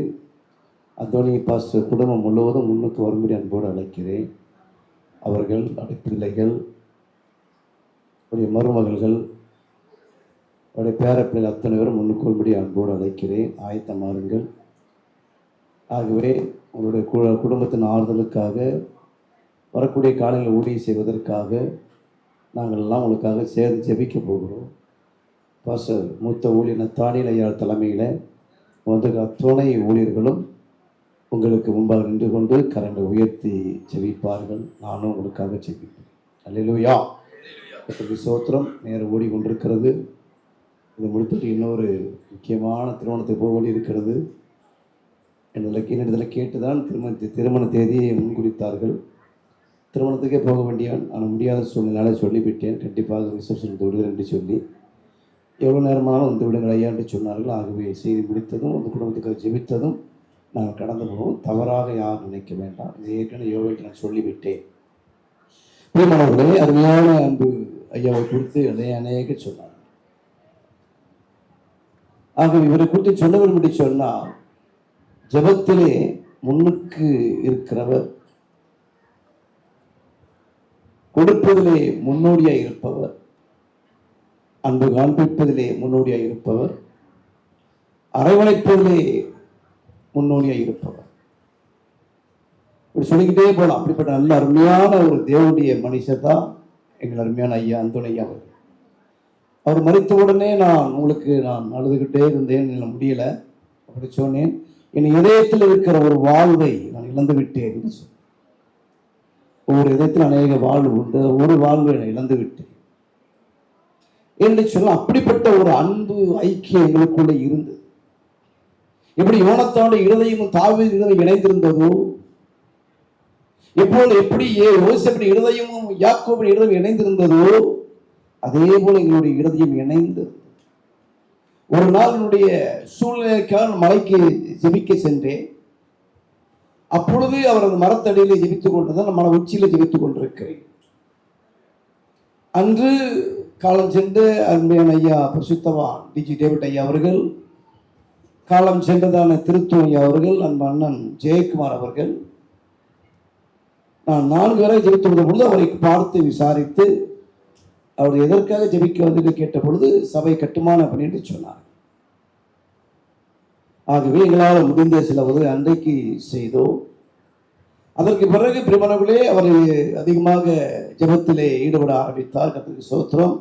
அந்தோனி பாஸ்டர் குடும்பம் முழுவதும் முன்னுக்கு வரும்படி அன்போடு அழைக்கிறேன். அவர்கள் பிள்ளைகள், அவருடைய மருமகள்கள், அவருடைய பேரப்பிள்ளைகள் அத்தனை பேரும் முன்னுக்கு வரும்படி அன்போடு அழைக்கிறேன். ஆயத்தமாறுங்கள். ஆகவே உங்களுடைய குடும்பத்தின் ஆறுதலுக்காக, வரக்கூடிய காலையில் ஊழியம் செய்வதற்காக நாங்கள் எல்லாம் உங்களுக்காக சேர்ந்து ஜெபிக்க போகிறோம். பாஸ்டர் மூத்த ஊழியர் நத்தானியல் ஐயா தலைமையில் வந்து அத்துணை ஊழியர்களும் உங்களுக்கு முன்பாக நின்று கொண்டு கரங்களை உயர்த்தி ஜெபிப்பார்கள். நானும் உங்களுக்காக ஜெபிப்பேன். அல்லேலூயா. கர்த்தருக்கு ஸ்தோத்திரம். நேரம் ஓடிக்கொண்டிருக்கிறது. இதை முடித்துட்டு இன்னொரு முக்கியமான திருமணத்துக்கு போக வேண்டி இருக்கிறது. என்னிடத்தில் கேட்டுதான் திருமண தேதியை முன்குறித்தார்கள். திருமணத்துக்கே போக வேண்டியவன், ஆனால் முடியாத சூழ்நிலையால சொல்லிவிட்டேன். கண்டிப்பாக ரிசப்ஷனுக்கு விடுதல் என்று சொல்லி எவ்வளோ நேரமானாலும் வந்து விடுங்கள் ஐயா என்று சொன்னார்கள். ஆகவே செய்தி முடித்ததும் அந்த குடும்பத்துக்காக ஜெபித்ததும் நான் கடந்து போவோம். தவறாக யாரும் நினைக்க வேண்டாம். இது ஏற்கனவே யோகிட்டு நான் சொல்லிவிட்டேன். பிரியமானவர்களே, அருமையான அன்பு ஐயாவை குறித்து அநேக சொன்னார். ஆகவே இவரை குறித்து சொன்னவர் எப்படி சொன்னால், ஜெபத்திலே முன்னுக்கு இருக்கிறவர், கொடுப்பதிலே முன்னோடியாய் இருப்பவர், அன்பு காண்பிப்பதிலே முன்னோடியாய் இருப்பவர், அரவணைப்பதிலே முன்னோடியாய் இருப்பவர். இப்படி சொல்லிக்கிட்டே போகலாம். அப்படிப்பட்ட நல்ல அருமையான ஒரு தேவனுடைய மனுஷர் தான் எங்கள் அருமையான ஐயா அந்தோணி ஐயா அவர்கள். அவர் மறித்த உடனே நான் அழுதுகிட்டே இருந்தேன், என்னால் முடியல. அப்படி சொன்னேன், என் இதயத்தில் இருக்கிற ஒரு வாழ்வை நான் இழந்து விட்டேன் என்று சொன்னேன். ஒவ்வொரு இதயத்தில் அநேக வாழ்வு உண்டு, ஒரு வாழ்வை நான் இழந்து விட்டேன் என்று சொல்ல. அப்படிப்பட்ட ஒரு அன்பு ஐக்கியம் எங்களுக்குள்ள இருந்தது. எப்படி யோனத்தானுடைய இருதயமும் தாவீது இருதயம் இணைந்திருந்ததோ, எப்படி யோசேப்பின் இருதயமும் யாக்கோபின் இருதயம் இணைந்திருந்ததோ, அதே போல எங்களுடைய இருதயம் இணைந்தது. ஒரு நாள் என்னுடைய சூழ்நிலைக்காக மலைக்கு ஜெபிக்க சென்றேன். அப்பொழுது அவர் அந்த மரத்தடியிலே ஜெபித்துக் கொண்டதான் மன உச்சியில ஜெபித்துக் கொண்டிருக்கிறேன். அன்று காலம் சென்று அருமையான ஐயா பரிசுத்தவான் டிஜி டேவிட் ஐயா அவர்கள், காலம் சென்றதான திருத்தூர் ஐயா அவர்கள், அன்பு அண்ணன் ஜெயக்குமார் அவர்கள், நான் 4 பேரை ஜெபித்து வந்த பொழுது அவரை பார்த்து விசாரித்து அவர் எதற்காக ஜெபிக்க வந்து கேட்ட பொழுது சபை கட்டுமான பணி என்று சொன்னார். ஆகவே எங்களால் முடிந்த சில உதவி அன்றைக்கு செய்தோம். அதற்கு பிறகு பிரிமணர்களே அவர் அதிகமாக ஜெபத்திலே ஈடுபட ஆரம்பித்தார். கர்த்தருக்கு ஸ்தோத்திரம்.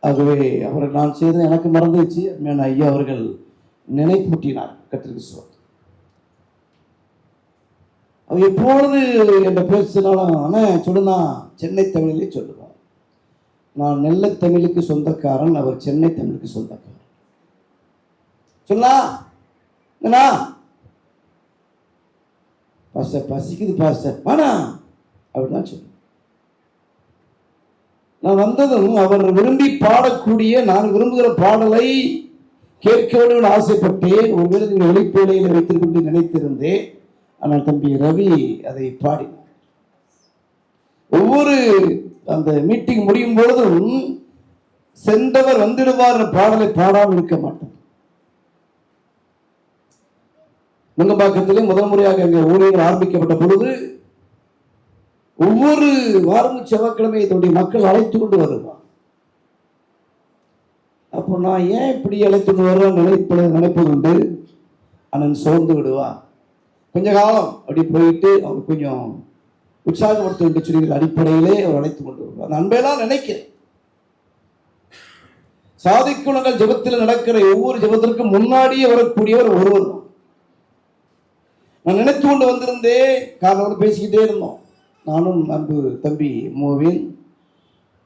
ஆகவே அவரை நான் செய்த எனக்கு மறந்துச்சு. ஐயா அவர்கள் நினைப்பூட்டினார். கர்த்தருக்கு ஸ்தோத்திரம். அவர் எப்பொழுது என்ற பேசினாலும் ஆனால் சொல்லுனா சென்னை தமிழிலே சொல்லுவார். நான் நெல்லை தமிழுக்கு சொந்தக்காரன், அவர் சென்னை தமிழுக்கு சொந்தக்காரன். சொல்லா பாஸ்டர் பசிக்குது பாஸ்டர் வானா அப்படிதான் சொல்லு. நான் வந்ததும் அவர் விரும்பி பாடக்கூடிய, நான் விரும்புகிற பாடலை கேட்க வேண்டும் ஆசைப்பட்டேன். ஒருவேளை நீங்கள் ஒளிப்பேழையில் வைத்திருக்க நினைத்திருந்தேன். ஆனால் தம்பி ரவி அதை பாடினார். ஒவ்வொரு அந்த மீட்டிங் முடியும் பொழுதும் சென்றவர் வந்திடுவார் பாடலை பாடாமல் இருக்க மாட்டார். நுங்கம்பாக்கத்திலே முதல் முறையாக எங்க ஊழியர்கள் ஆரம்பிக்கப்பட்ட பொழுது ஒவ்வொரு வாரமும் செவ்வாய்க்கிழமை இதனுடைய மக்கள் அழைத்து கொண்டு வருவார். அப்போ நான் ஏன் இப்படி அழைத்து கொண்டு வர நினைப்பது உண்டு. அண்ணன் சோர்ந்து விடுவா. கொஞ்ச காலம் அப்படி போயிட்டு அவர் கொஞ்சம் உற்சாகப்படுத்த வேண்டிய சொல்லிகள் அடிப்படையிலே அவர் அழைத்து கொண்டு வருவார். அந்த அன்பையெல்லாம் நினைக்கிறேன். சாதிக்குணங்கள் ஜெபத்தில் நடக்கிற ஒவ்வொரு ஜெபத்திற்கும் முன்னாடியே வரக்கூடியவர் ஒருவர் தான். நான் நினைத்து கொண்டு வந்திருந்தேன். காரணம் பேசிக்கிட்டே இருந்தோம். நானும் அன்பு தம்பி மோவின்,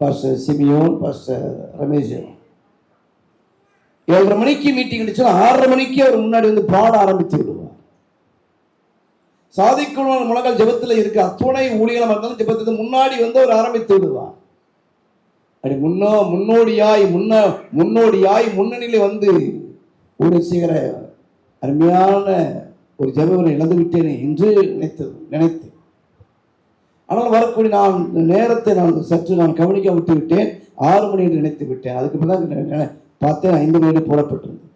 பாஸ்டர் சிமியோன், பாஸ்டர் ரமேஷ். 7:30 மணிக்கு மீட்டிங் அடிச்சா 6:30 மணிக்கு அவர் முன்னாடி வந்து பாட ஆரம்பித்து விடுவார். சாதிக்குண முழங்கால் ஜெபத்தில் இருக்க அத்துணை ஊழியர்களாக இருந்தாலும் ஜெபத்துக்கு முன்னாடி வந்து அவர் ஆரம்பித்து விடுவார். அப்படி முன்னோடியாய் முன்னணியில வந்து ஒரு செய்கிற அருமையான ஒரு ஜெபவரை இழந்து விட்டேனே என்று நினைத்து ஆனால் வரக்கூடிய நேரத்தை சற்று கவனிக்க விட்டு விட்டேன். 6 மணி என்று நினைத்து விட்டேன். அதுக்கு பிறகு பார்த்தேன் 5 மணி போடப்பட்டிருந்தது.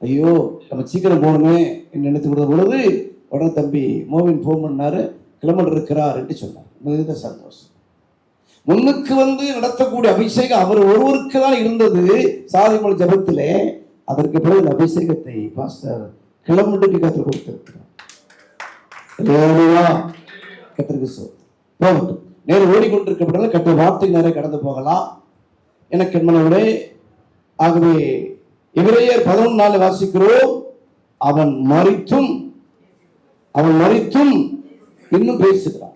ஐயோ நம்ம சீக்கிரம் போகணுமே என்று நினைத்து விடுற பொழுது உடனே தம்பி மோவின் ஃபோன் பண்ணாரு, கிளம்பி இருக்கிறார் என்று சொன்னார். மிகுந்த சந்தோஷம். முன்னுக்கு வந்து நடத்தக்கூடிய அபிஷேகம் அவர் ஒருவருக்கு தான் இருந்தது சாதிமொழி ஜபத்திலே. அதற்கு பிறகு இந்த அபிஷேகத்தை பாஸ்டர் கிளம்புக்கு கற்றுக் கொடுத்திருக்கிறார். கத்திரிக்கு போகட்டும். நேரம் ஓடிக்கொண்டிருக்கப்பட்டாலும் கற்ற வார்த்தை நேரம் கடந்து போகலாம். எனக்கு என்பனவரே, ஆகவே எபிரேயர் 11:4 வாசிக்கிறோம். அவன் மரித்தும் இன்னும் பேசுகிறான்.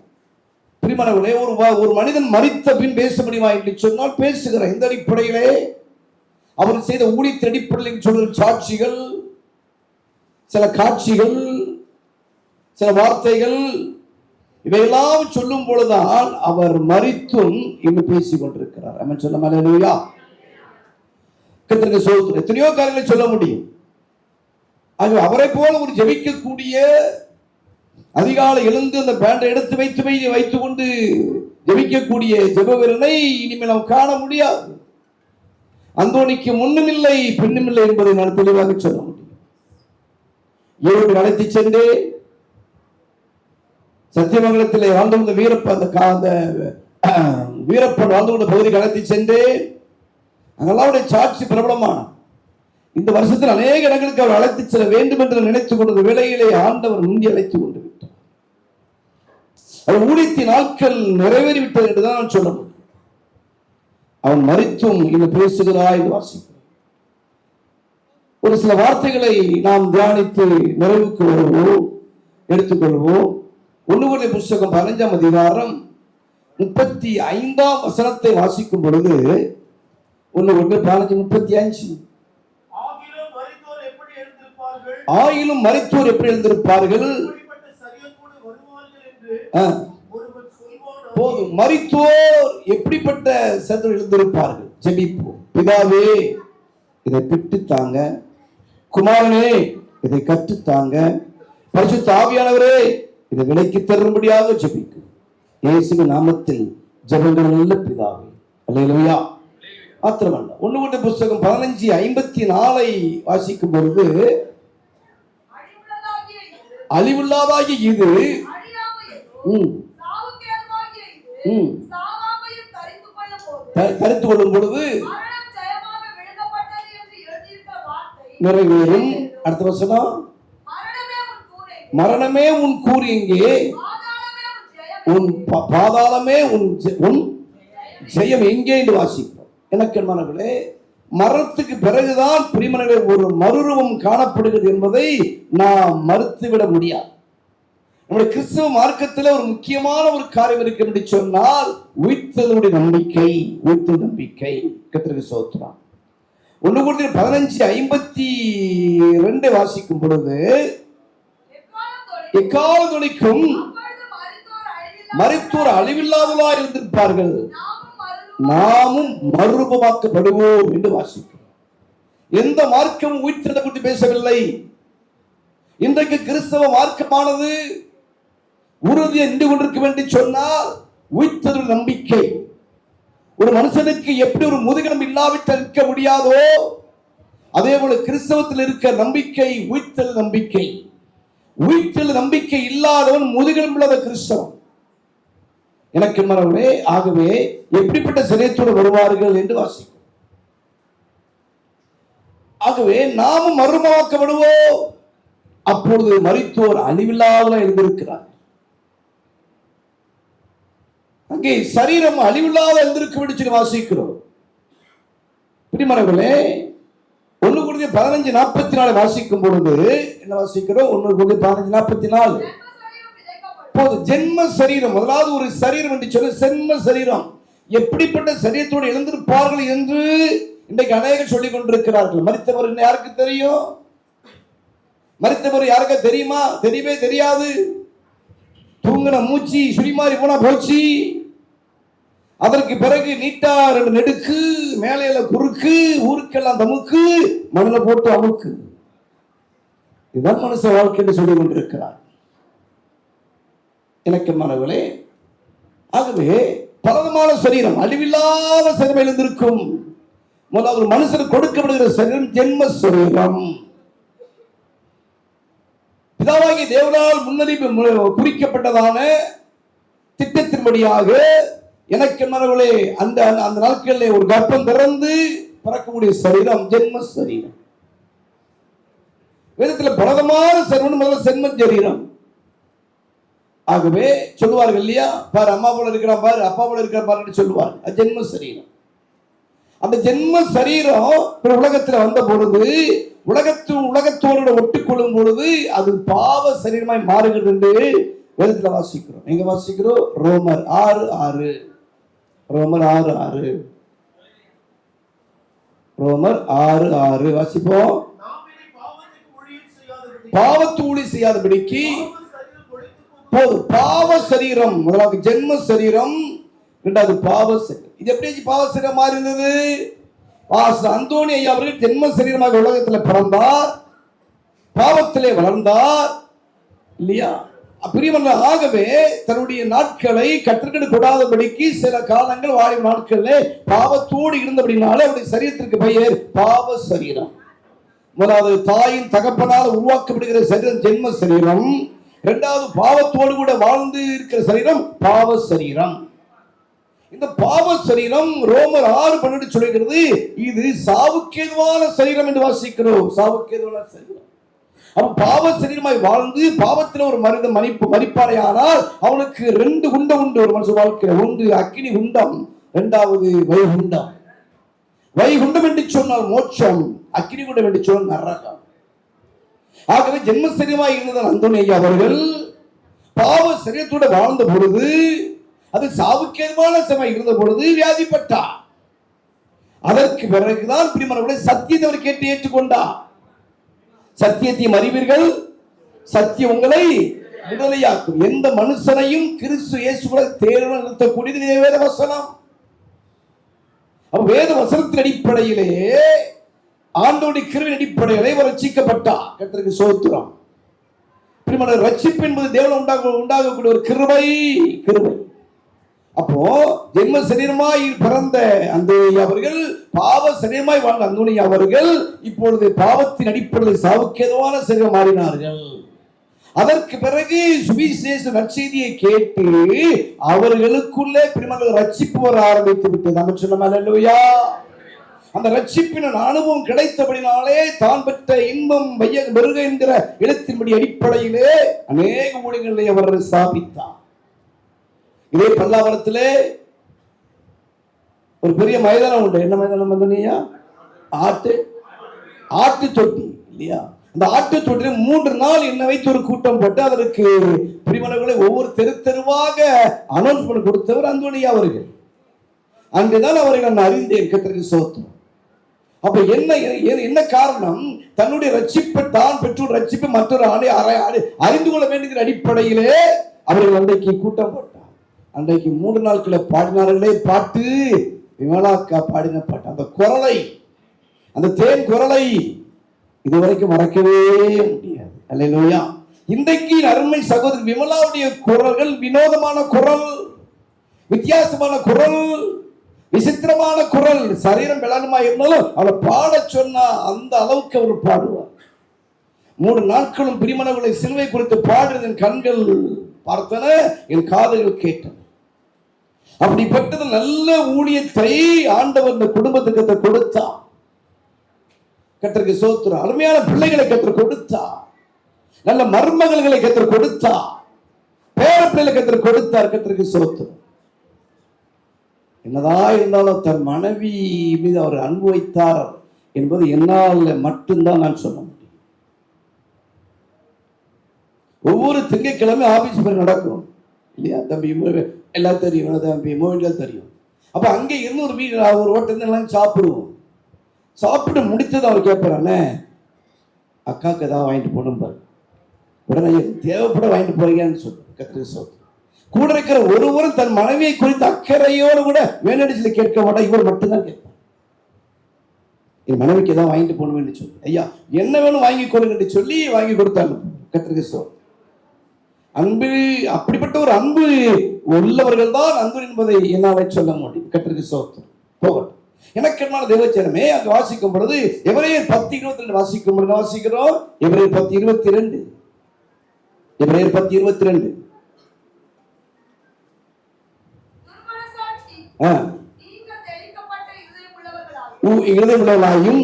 பிரியமானவர்களே, ஒரு மனிதன் மரித்த பின் பேச முடியுமா என்று சொன்னால் பேசுகிறான். இந்த அடிப்படையிலே அவர் செய்த ஊழியத்தின் அடிப்படையில் சொல்ற சாட்சிகள், சில காட்சிகள், சில வார்த்தைகள், இவையெல்லாம் சொல்லும் பொழுதுதான் அவர் மரித்தும் இன்னும் பேசிக் கொண்டிருக்கிறார். அவன் சொல்ல அல்லேலூயா. கர்த்தருக்கு ஸ்தோத்திரம். எத்தனையோ காரியங்களை சொல்ல முடியும். ஆக அவரை போல ஒரு ஜெபிக்கக்கூடிய, அதிகாலை எழுந்து அந்த பேண்டை எடுத்து வைத்துக் கொண்டு ஜெபிக்கக்கூடிய ஜெபவீரனை இனிமேல் நாம் காண முடியாது. அந்தோனிக்கு முன்னும் இல்லை பின்னும் இல்லை என்பதை நான் தெளிவாக சொல்ல முடியும். ஏழு அழைத்து சென்று சத்தியமங்கலத்திலே வாழ்ந்து கொண்ட வீரப்பன் வாழ்ந்து கொண்ட பகுதிக்கு அழைத்து சென்று அங்கெல்லாம் சாட்சி பிரபலமான இந்த வருஷத்தில் அநேக இடங்களுக்கு அவர் அழைத்து செல்ல வேண்டும் என்று நினைத்துக் கொண்ட வேளையிலே ஆண்டவர் முந்தி அழைத்துக் கொண்டு விட்டார். அவர் ஊழியத்தின் நாட்கள் நிறைவேறிவிட்டது என்றுதான் நான் சொல்ல முடியும். அவன் மரித்தும் இன்னும் பேசுகிறாய் என்று வாசிக்கிறோம். ஒரு சில வார்த்தைகளை நாம் தியானித்து நிறைவுக்கு வருவோம், எடுத்துக்கொள்வோம். 1 கொரிந்தியர் புத்தகம் 15ஆம் அதிகாரம் 35ஆம் வசனத்தை வாசிக்கும் பொழுது 1 கொரிந்தியர் 15:35 ஆயிலும் மரித்தோர் எப்படி எழுந்திருப்பார்கள்? போதும், மரித்தோர் எப்படிப்பட்ட சரீரத்தோடு எழுந்திருப்பார்கள்? ஜெபிப்போம். பிதாவே இதை பிட்டுத்தாங்க, குமாரனே இதை கற்றுத்தாங்க, பரிசுத்த ஆவியானவரே இதை விலைக்கு தரும்படியாக ஜெபிக்கும் இயேசுவின் நாமத்தில் ஜெபங்கள் நல்ல பிதாவே. அல்லேலூயா. மாத்திரமல்ல, 1 கொரிந்தியர் புத்தகம் 15:54 வாசிக்கும் பொழுது அழிவில்லாதாகிய இது தரித்து கொள்ளும் பொழுது நிறைவேறும். அடுத்த வசனம், மரணமே உன் கூறு எங்கே, உன் பாதாளமே உன் ஜெயம் எங்கே என்று வாசிப்போம். எனக்கு அன்பானவர்களே, மரணத்துக்கு பிறகுதான் பிரியமானவர்களே ஒரு மறுரூபம் காணப்படுகிறது என்பதை நாம் மறுத்துவிட முடியாது. நம்முடைய கிறிஸ்தவ மார்க்கத்தில் ஒரு முக்கியமான ஒரு காரியம் இருக்கு என்று சொன்னால் உயிர்த்தெழுதலுடைய நம்பிக்கை. உயிர்த்தெழுதல் நம்பிக்கை. கர்த்தருக்கு ஸ்தோத்திரம். 1 கொரிந்தியர் 15:52 வாசிக்கும் பொழுது எக்காலம் தொனிக்கும் மரித்தோர் அழிவில்லாதவர்களாய் இருந்திருப்பார்கள், நாமும் மறுரூபமாக்கப்படுவோம் என்று வாசிக்கிறோம். எந்த மார்க்கம் உயிர்த்தெழுதலை பற்றி பேசவில்லை. இன்றைக்கு கிறிஸ்தவ மார்க்கமானது உறுதியை நின்று கொண்டிருக்கும் என்று சொன்னால் உயிர்த்தெழுதல் நம்பிக்கை. ஒரு மனுஷனுக்கு எப்படி ஒரு முதுகெலும்பு இல்லாவிட்டால் இருக்க முடியாதோ அதே போல கிறிஸ்தவத்தில் இருக்க நம்பிக்கை உயிர்த்தெழுதல் நம்பிக்கை. உயிர்த்தெழுதல் நம்பிக்கை இல்லாதவன் முதுகெலும்பு இல்லாத கிறிஸ்தவன். எனக்கு மனவரே, ஆகவே எப்படிப்பட்ட சரீரத்தோடு வருவார்கள் என்று வாசிக்கும். ஆகவே நாமும் மறுரூபமாக்கப்படுவோம். அப்பொழுது மரித்தோர் அழிவில்லாத இருந்திருக்கிறார். அங்கே சரீரம் அழிவில்லாத இருந்திருக்கும் என்று சொல்லி வாசிக்கிறோம். பிரியமானவர்களே, 1 கொரிந்தியர் 15:44 வாசிக்கும் பொழுது என்ன வாசிக்கிறோம்? 1 கொரிந்தியர் 15:44 போது ஜென்ம சரீரம், முதலாவது ஒரு சரீரம் என்று சொல்ல சென்ம சரீரம். எப்படிப்பட்ட சரீரத்தோடு எழுந்திருப்பார்கள் என்று இன்றைக்கு அநேகர் சொல்லிக் கொண்டிருக்கிறார்கள். மரித்தவர் யாருக்கு தெரியும்? மரித்தவர் யாருக்கா தெரியுமா? தெரியவே தெரியாது. தூங்கின மூச்சு சுழிமாறி போனா போச்சு. அதற்கு பிறகு நீட்டா 2 நெடுக்கு, மேலையில குறுக்கு, ஊருக்கெல்லாம் தமுக்கு, மண்ணில போட்டு அமுக்கு. இதுதான் மனுஷ வாழ்க்கை என்று சொல்லிக் கொண்டிருக்கிறார். எனக்கு மனவர்களே, ஆகவே பலவிதமான சரீரம், அழிவில்லாத சரீரம் எழுந்திருக்கும். முதலாவது ஒரு மனுஷனுக்கு கொடுக்கப்படுகிற சரீரம் ஜென்ம சரீரம். பிதாவாகிய தேவனால் முன்னறிவு குறிக்கப்பட்டதான திட்டத்தின்படியாக எனக்கு மனவர்களே அந்த அந்த நாட்களில் ஒரு கர்ப்பம் திறந்து பறக்கக்கூடிய சரீரம் ஜென்ம சரீரம். வேதத்தில் பலவிதமான சரீரம் முதல்ல ஜென்ம சரீரம். ஆகவே சொல்லுவார்கள் இல்லையா, பாரு அம்மா போல இருக்கிறான், பாரு அப்பா போல இருக்கிற பாரு சொல்லுவார். அது ஜென்ம சரீரம். அந்த ஜென்ம சரீரம் உலகத்தில் வந்த பொழுது உலகத்தோடு ஒட்டிக்கொள்ளும் பொழுது அது பாவ சரீரமாய் மாறுகிறது என்று வேதத்தில் வாசிக்கிறோம். எங்க வாசிக்கிறோம்? ரோமர் 6:6. ரோமர் 6:6. ரோமர் 6:6 வாசிப்போம். பாவத்து ஊழி செய்யாதபடிக்கு போதும். பாவ சரீரம், முதலாவது ஜென்ம சரீரம், இரண்டாவது பாவ சரீரம். இது எப்படி பாவ சரீரம் மாறி இருந்தது? அந்தோணி ஐயா அவர்கள் ஜென்ம சரீரமாக உலகத்தில் பிறந்தார், பாவத்திலே வளர்ந்தார் இல்லையா? ஆகவே தன்னுடைய நாட்களை கற்றுக்கொண்டு கொடாதபடிக்கு சில காலங்கள் வாழும் நாட்களில் பாவத்தோடு இருந்தபடினாலே அவருடைய சரீரத்திற்கு பெயர் பாவ சரீரம். முதலாவது தாயின் தகப்பனால் உருவாக்கப்படுகிற சரீரம் ஜென்ம சரீரம், இரண்டாவது பாவத்தோடு கூட வாழ்ந்து இருக்கிற சரீரம் பாவ சரீரம். இந்த பாவ சரீரம் ரோமர் 6:12 சொல்கிறது, இது சாவுக்கேதுவான சரீரம் என்று வாசிக்கிறோம். சாவுக்கேதுவான சரீரம். அவன் பாவ சரீரமாய் வாழ்ந்து பாவத்தில் ஒரு மனிதன் மரிப்பானே ஆனால் அவனுக்கு 2 குண்டம் உண்டு ஒரு மனுஷ வாழ்க்கையில். ஒன்று அக்கினி குண்டம், இரண்டாவது வைகுண்டம். வைகுண்டம் என்று சொன்னால் மோட்சம், அக்கினி குண்டம் என்று சொன்னால் நரகம். ஆகவே ஜென்ம சரீரமாய் இருந்ததால் அந்தோணி ஐயா அவர்கள் பாவ சரீரத்தோடு வாழ்ந்த பொழுது, அது சாவுக்கேதுவான சமயம் இருந்த பொழுது வியாதிப்பட்டார். அதற்கு பிறகுதான் பிரியமானவர்களே சத்தியத்தை அவர் கேட்டு ஏற்றுக்கொண்டார். சத்தியத்தையும் அறிவீர்கள், சத்தியம் உங்களை விடுதலையாக்கும். எந்த மனுஷனையும் கிறிஸ்து இயேசுவை தேர்வு நிறுத்தக்கூடியது வேத வசனம். வேத வசனத்தின் அடிப்படையிலே, ஆண்டவருடைய கிருபையின் அடிப்படையிலே அவர் ரட்சிக்கப்பட்டார். கர்த்தருக்கு ஸ்தோத்திரம். பிரியமானவர்களே, ரட்சிப்பு என்பது தேவனால் உண்டாகக்கூடிய ஒரு கிருபை. அப்போ ஜென்ம சரீரமாய் பிறந்த அந்தோணி அவர்கள், பாவ சரீரமாய் வாழ்ந்த அந்தோணி அவர்கள் இப்பொழுது பாவத்தின் அடிப்படையில் சாவுக்கேதுவான சரீரம் மாறினார்கள். அதற்கு பிறகு சுவிசேஷ நற்செய்தியை கேட்டு அவர்களுக்குள்ளே பிரியமானவர்களே ரட்சிப்பு வர ஆரம்பித்து விட்டது. நம்ம சொன்னோம் அல்லேலூயா. அந்த ரட்சிப்பின் அனுபவம் கிடைத்தபடினாலே தான் பெற்ற இன்பம் பெருக என்கிற எழுத்தின்படி அடிப்படையிலே அநேக ஊழியர்களை அவர் ஸ்தாபித்தார். இதே பல்லாவரத்திலே ஒரு பெரிய மைதானம் உண்டு. என்ன மைதானம் வந்தீங்க? ஆட்டு தொட்டி இல்லையா? அந்த ஆட்டு தொட்டில 3 நாள் என்ன வைத்து ஒரு கூட்டம் போட்டு அதற்கு பிரிவினர்களை ஒவ்வொரு தெருவாக அனௌன்ஸ்மெண்ட் கொடுத்தவர் அந்தோணி அவர்கள். அங்குதான் அவரை நான் அறிந்தேன். கர்த்தருக்கு ஸ்தோத்திரம். அப்ப என்ன காரணம்? தன்னுடைய ரட்சிப்பை தான் பெற்றோர் ரட்சிப்பை மற்றொரு அறிந்து கொள்ள வேண்டிய அடிப்படையிலே அவர்கள் அன்றைக்கு கூட்டம் போட்டார். அன்றைக்கு 3 நாட்களை பாடினார்களே பாட்டு, விமலாக்கா பாடின பாட்டு, அந்த குரலை, அந்த தேன் குரலை இதுவரைக்கும் மறக்கவே முடியாது. அல்லேலூயா. இன்றைக்கு அருமை சகோதரி விமலாவுடைய குரல்கள் வினோதமான குரல், வித்தியாசமான குரல், விசித்திரமான குரல். சரீரம் விளனமா இருந்தாலும் அவளை பாட சொன்னா அந்த அளவுக்கு அவர் பாடுவார். 3 நாட்களும் பிரிமணங்களை சிலுவை குறித்து பாடுறது என் கண்கள் பார்த்தன, என் காதுகள் கேட்டன. அப்படிப்பட்டது நல்ல ஊழியத்தை ஆண்டவர் இந்த குடும்பத்துக்கு கொடுத்தா. கர்த்தருக்கு ஸ்தோத்திரம். அருமையான பிள்ளைகளை கர்த்தர் கொடுத்தா, நல்ல மருமகள்களை கர்த்தர் கொடுத்தா, பேர பிள்ளைகளை கர்த்தர் கொடுத்தார். கர்த்தருக்கு ஸ்தோத்திரம். என்னதான் இருந்தாலும் தன் மனைவி மீது அவர் அன்பு வைத்தார் என்பது என்னால் மட்டும்தான் நான் சொல்ல முடியும். ஒவ்வொரு திங்கட்கிழமை ஆபீஸ் பேர் நடக்கும் இல்லையா? தம்பி எல்லாம் தெரியும், தம்பி மொழிகள் தெரியும். அப்ப அங்கே இருந்து ஒரு வீடு ஒரு ஹோட்டல் எல்லாம் சாப்பிடுவோம். சாப்பிட்டு முடித்தது அவர் கேட்பாரானே, அக்காவுக்கு ஏதாவது வாங்கிட்டு போகணும் பாரு, உடனே தேவைப்பட வாங்கிட்டு போறீங்கன்னு சொல்லு. கர்த்தருக்கு ஸ்தோத்திரம். கூட இருக்கிற ஒருவரும் தன் மனைவியை குறித்து அக்கறையோடு கூட வேணடிச்சு கேட்க மாட்டா, இவர் மட்டும்தான் கேட்பார். என் மனைவிக்கு ஏதாவது வாங்கிட்டு போகணும்னு சொல்லி, ஐயா என்ன வேணும் வாங்கி கொடுங்கன்னு சொல்லி வாங்கி கொடுத்தாங்க. கர்த்தருக்கு ஸ்தோத்திரம். அன்பு, அப்படிப்பட்ட ஒரு அன்பு உள்ளவர்கள் தான் அன்பு என்பதை என்னால சொல்ல முடியும். கர்த்தருக்கு ஸ்தோத்திரம். போகட்டும். எனக்கு என்ன தேவச்சனமே, அங்கு வாசிக்கும் பொழுது எபிரேயர் 10:22 வாசிக்கும் பொழுது வாசிக்கிறோம். எபிரேயர் 10:22, எபிரேயர் 10:22. இருதயமுள்ளவர்களாயும்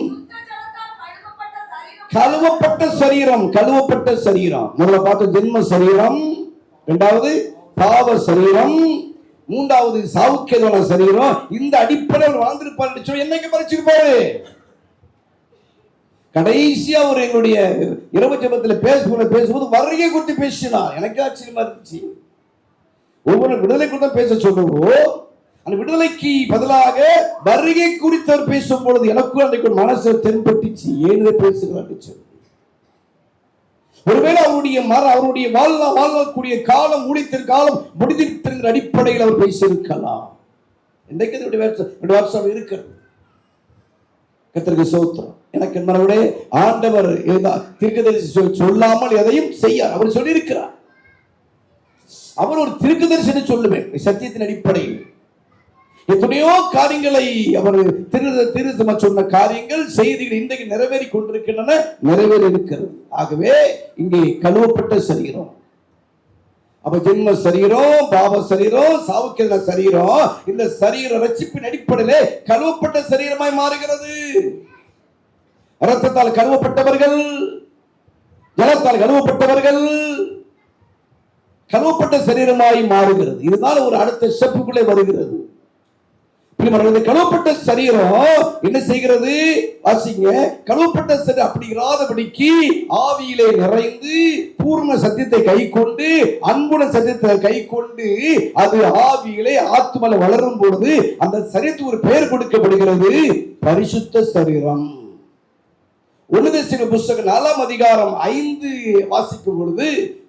கழுவப்பட்ட சரீரம், கழுவப்பட்ட சரீரம். முதல்ல பார்த்த ஜென்ம சரீரம், இரண்டாவது பாவ சரீரம், மூன்றாவது சாவுக்கேதுவான சரீரம். இந்த அடிப்படையில் வாழ்ந்திருப்பார். என்னைக்கு பறிச்சிருப்பாரு? கடைசியா ஒரு எங்களுடைய இரவு ஜெபத்தில் பேசும்போது வருகை குறித்து பேசினார். எனக்கு ஆச்சரியமா இருந்துச்சு. ஒவ்வொரு விடுதலை கூட பேச சொல்லுவோம். அந்த விடுதலைக்கு பதிலாக வருகை குறித்து அவர் பேசும் பொழுது எனக்கும் அன்றைக்கு மனசு தென்பட்டுச்சு, ஏன் இதை பேசுகிறார் சொல்லி. ஒருவேளை அவருடைய வாழக்கூடிய காலம் காலம் முடிந்திருக்கிற அடிப்படையில் அவர் பேசியிருக்கலாம். இன்றைக்கு வருஷம் இருக்கிறது. கர்த்தருக்கு ஸ்தோத்திரம். எனக்கு மறுபடியே ஆண்டவர் தீர்க்கதரிசி சொல்லாமல் எதையும் செய்யார். அவர் சொல்லியிருக்கிறார். அவர் ஒரு தீர்க்கதரிசி சொல்லுவேன் சத்தியத்தின் அடிப்படையில். எத்தனையோ காரியங்களை அவர் திருத்தமா சொன்ன காரியங்கள் செய்திகள் இன்றைக்கு நிறைவேறி கொண்டிருக்கின்றன, நிறைவேறி இருக்கிறது. ஆகவே இங்கே கழுவப்பட்ட சரீரம், அப்ப ஜென்ம சரீரம், பாவ சரீரம், சாவுக்கிற சரீரம், இந்த சரீர ரட்சிப்பின் அடிப்படையிலே கழுவப்பட்ட சரீரமாய் மாறுகிறது. இரத்தத்தால் கழுவப்பட்டவர்கள், ஜலத்தால் கழுவப்பட்டவர்கள் கழுவப்பட்ட சரீரமாய் மாறுகிறது. இதுதான் ஒரு அடுத்த ஸ்டெப்புக்குள்ளே வருகிறது. கழுவப்பட்ட சரீரம் என்ன செய்கிறது? வாசிங்க. கழுவப்பட்ட சரீரம் அப்படி இராதபடிக்கு ஆவியிலே நிறைந்து பூர்ண சத்தியத்தை கை கொண்டு, அன்புடன் சத்தியத்தை கை கொண்டு, அது ஆவியிலே ஆத்துமல வளரும் பொழுது அந்த சரீரத்துக்கு ஒரு பெயர் கொடுக்கப்படுகிறது, பரிசுத்த சரீரம். 1 தெசலோனிக்கேயர் புத்தகம் 4ஆம் அதிகாரம் 5 வாசிக்கும் பொழுது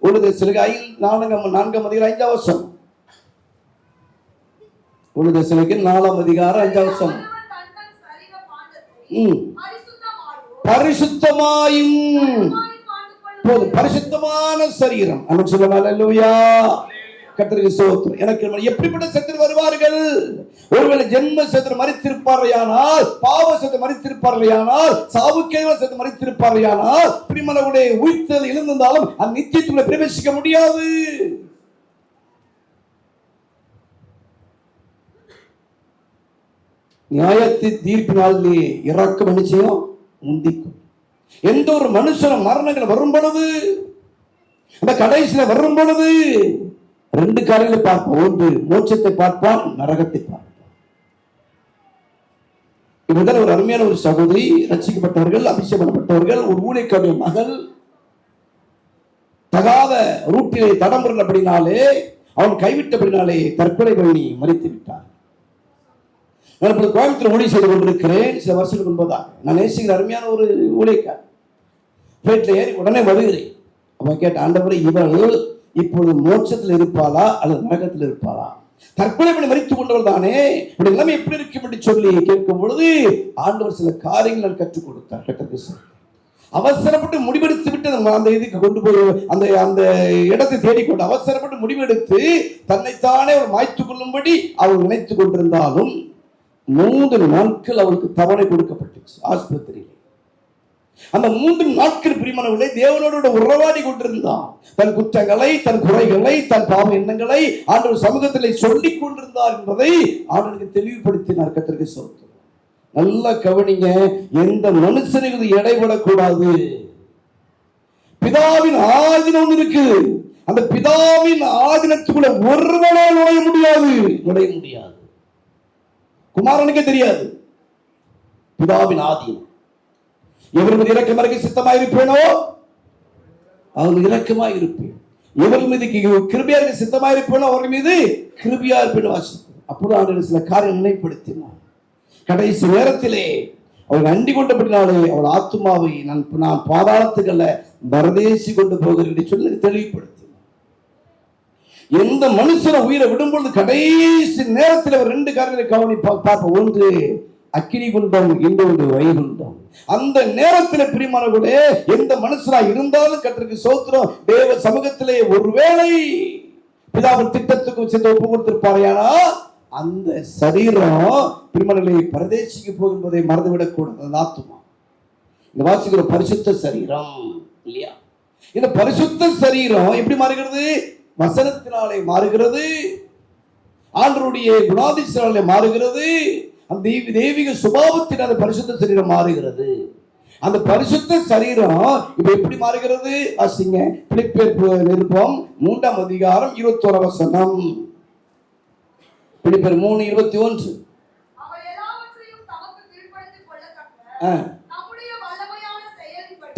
1 தெசலோனிக்கேயர் 4ஆம் அதிகாரம் 5ஆம் வசனம். 1 தெசலோனிக்கேயர் 4ஆம் அதிகாரம் 5ஆம் வசனம். பரிசுத்தமாயும் போதும், பரிசுத்தமான சரீரம். அன்னு சொல்லுங்க அல்லேலூயா. கர்த்தருக்கு ஸ்தோத்திரம். எனக்கு எப்படிப்பட்ட சத்துரு வருவார்கள்? ஒருவேளை ஜென்ம சத்துரு மரித்திருப்பார்களானால், பாவ சத்துரு மரித்திருப்பார்களானால், சாவுக்கேவ சத்துரு மரித்திருப்பார்களானால், பிரிமலவுடைய உயிர்த்தல் எழுந்திருந்தாலும் அந்த நித்தியத்துக்குள்ள பிரவேசிக்க முடியாது. நியாயத்தின் தீர்ப்பினாலே இறக்கம் நிச்சயம் முந்திக்கும். எந்த ஒரு மனுஷனும் மரணங்கள் வரும் பொழுது, அந்த கடைசியில வரும் பொழுது 2 காரியங்களை பார்ப்பான். ஒன்று மோட்சத்தை பார்ப்பான், நரகத்தை பார்ப்பான். இவர்கள் ஒரு அருமையான ஒரு சகோதரி, ரட்சிக்கப்பட்டவர்கள், அபிஷேகம் பண்ணப்பட்டவர்கள், ஒரு ஊழியக்காரனுடைய மகள் தகாத ரூட்டிலே தடம்புறபடினாலே, அவன் கைவிட்டபடினாலே தற்கொலை பண்ணி மரித்து விட்டார். நான் இப்போது கோயம்புத்தூர் ஊழிய செய்து கொண்டிருக்கிறேன். சில வருஷத்துக்கு முன்பதாக நான் நேசிக்கிற அருமையான ஒரு ஊழியக்காரர் பிளைட்ல ஏறி உடனே வருகிறேன். அப்ப கேட்ட ஆண்டவரே, இவள் இப்பொழுது மோட்சத்தில் இருப்பாளா அல்லது நரகத்தில் இருப்பாளா? தற்கொலை பண்ணி மரித்துக் கொண்டவள் தானே, நிலைமை எப்படி இருக்கும் என்று சொல்லி கேட்கும் பொழுது ஆண்டவர் சில காரியங்கள் கற்றுக் கொடுத்தார். அவசரப்பட்டு முடிவெடுத்து விட்டு அந்த இதுக்கு கொண்டு போய் அந்த அந்த இடத்தை தேடிக்கொண்டு அவசரப்பட்டு முடிவெடுத்து தன்னைத்தானே அவள் மாய்த்து கொள்ளும்படி அவள் நினைத்துக் கொண்டிருந்தாலும் 3 நாட்கள் அவளுக்கு தவணை கொடுக்கப்பட்டுச்சு ஆஸ்பத்திரியில். அந்த 3 நாட்கள் பிரியமானவர்களே தேவனோடு உறவாடி கொண்டிருந்தான். தன் குற்றங்களை, தன் குறைகளை, தன் பாவ எண்ணங்களை ஆண்டவர் சமூகத்திலே சொல்லிக் கொண்டிருந்தார் என்பதை ஆண்டவருக்கு தெளிவுபடுத்தினார். கர்த்தருக்கு ஸ்தோத்திரம். நல்லா கவனிங்க, எந்த மனுஷனுக்கு இடைபடக்கூடாது. பிதாவின் ஆதீனம் ஒன்று இருக்கு. அந்த பிதாவின் ஆதீனத்துக்குள்ள ஒருவனே நுழைய முடியாது. குமாரனுக்கே தெரியாது பிதாவின் ஆதீனம். எவர் மீது இரக்கமாக சித்தமாயிருப்பேனோ அவர் இரக்கமாக இருப்பேன். எவர் மீது கிருபையாக சித்தமாயிருப்பேனோ அவர் மீது கிருபையா இருப்பேன் வாசிப்பேன். அப்போது ஆண்டவர் சில காரியம் நினைப்படுத்தினார். கடைசி நேரத்திலே அவள் அண்டி கொண்டபடினாலே அவள் ஆத்மாவை நான் பாதாளத்துக்கல்ல பரதேசி கொண்டு போகிறேன் சொல்லி தெளிவுபடுத்தினார். எந்த மனுஷனை உயிரை விடும்பொழுது கடைசி நேரத்தில் அவர் 2 காரியங்களை கவனி பார்ப்போம். ஒன்று அக்கினி குண்டம், இன்னொன்று வைகுண்டம். அந்த நேரத்தில் பிரியமானவர்களே எந்த மனுஷனா இருந்தாலும் கர்த்தருக்கு ஸ்தோத்திரம், தேவ சமூகத்திலே ஒருவேளை பிதாவின் திட்டத்துக்கு சென்று ஒப்பு கொடுத்திருப்பாரையானா அந்த சரீரம் பிரியமானவர்களே பரதேசிக்கு போகும்போதை மறந்துவிடக் கூடாது. ஆத்துமா இந்த வாசிக்கிற பரிசுத்த சரீரம் இல்லையா? இந்த பரிசுத்த சரீரம் எப்படி மாறுகிறது? வசனத்தினாலே மாறுகிறது, ஆண்டவருடைய குணாதிசயத்தினாலே மாறுகிறது, அந்த தெய்வீக சுபாவத்தினாலே பரிசுத்த சரீரம் மாறுகிறது. அந்த பரிசுத்த சரீரம் இப்ப எப்படி மாறுகிறது? வாசிங்க பிலிப்பியர் நிருபம் 3ஆம் அதிகாரம் 21 வசனம். பிலிப்பியர் 3:21.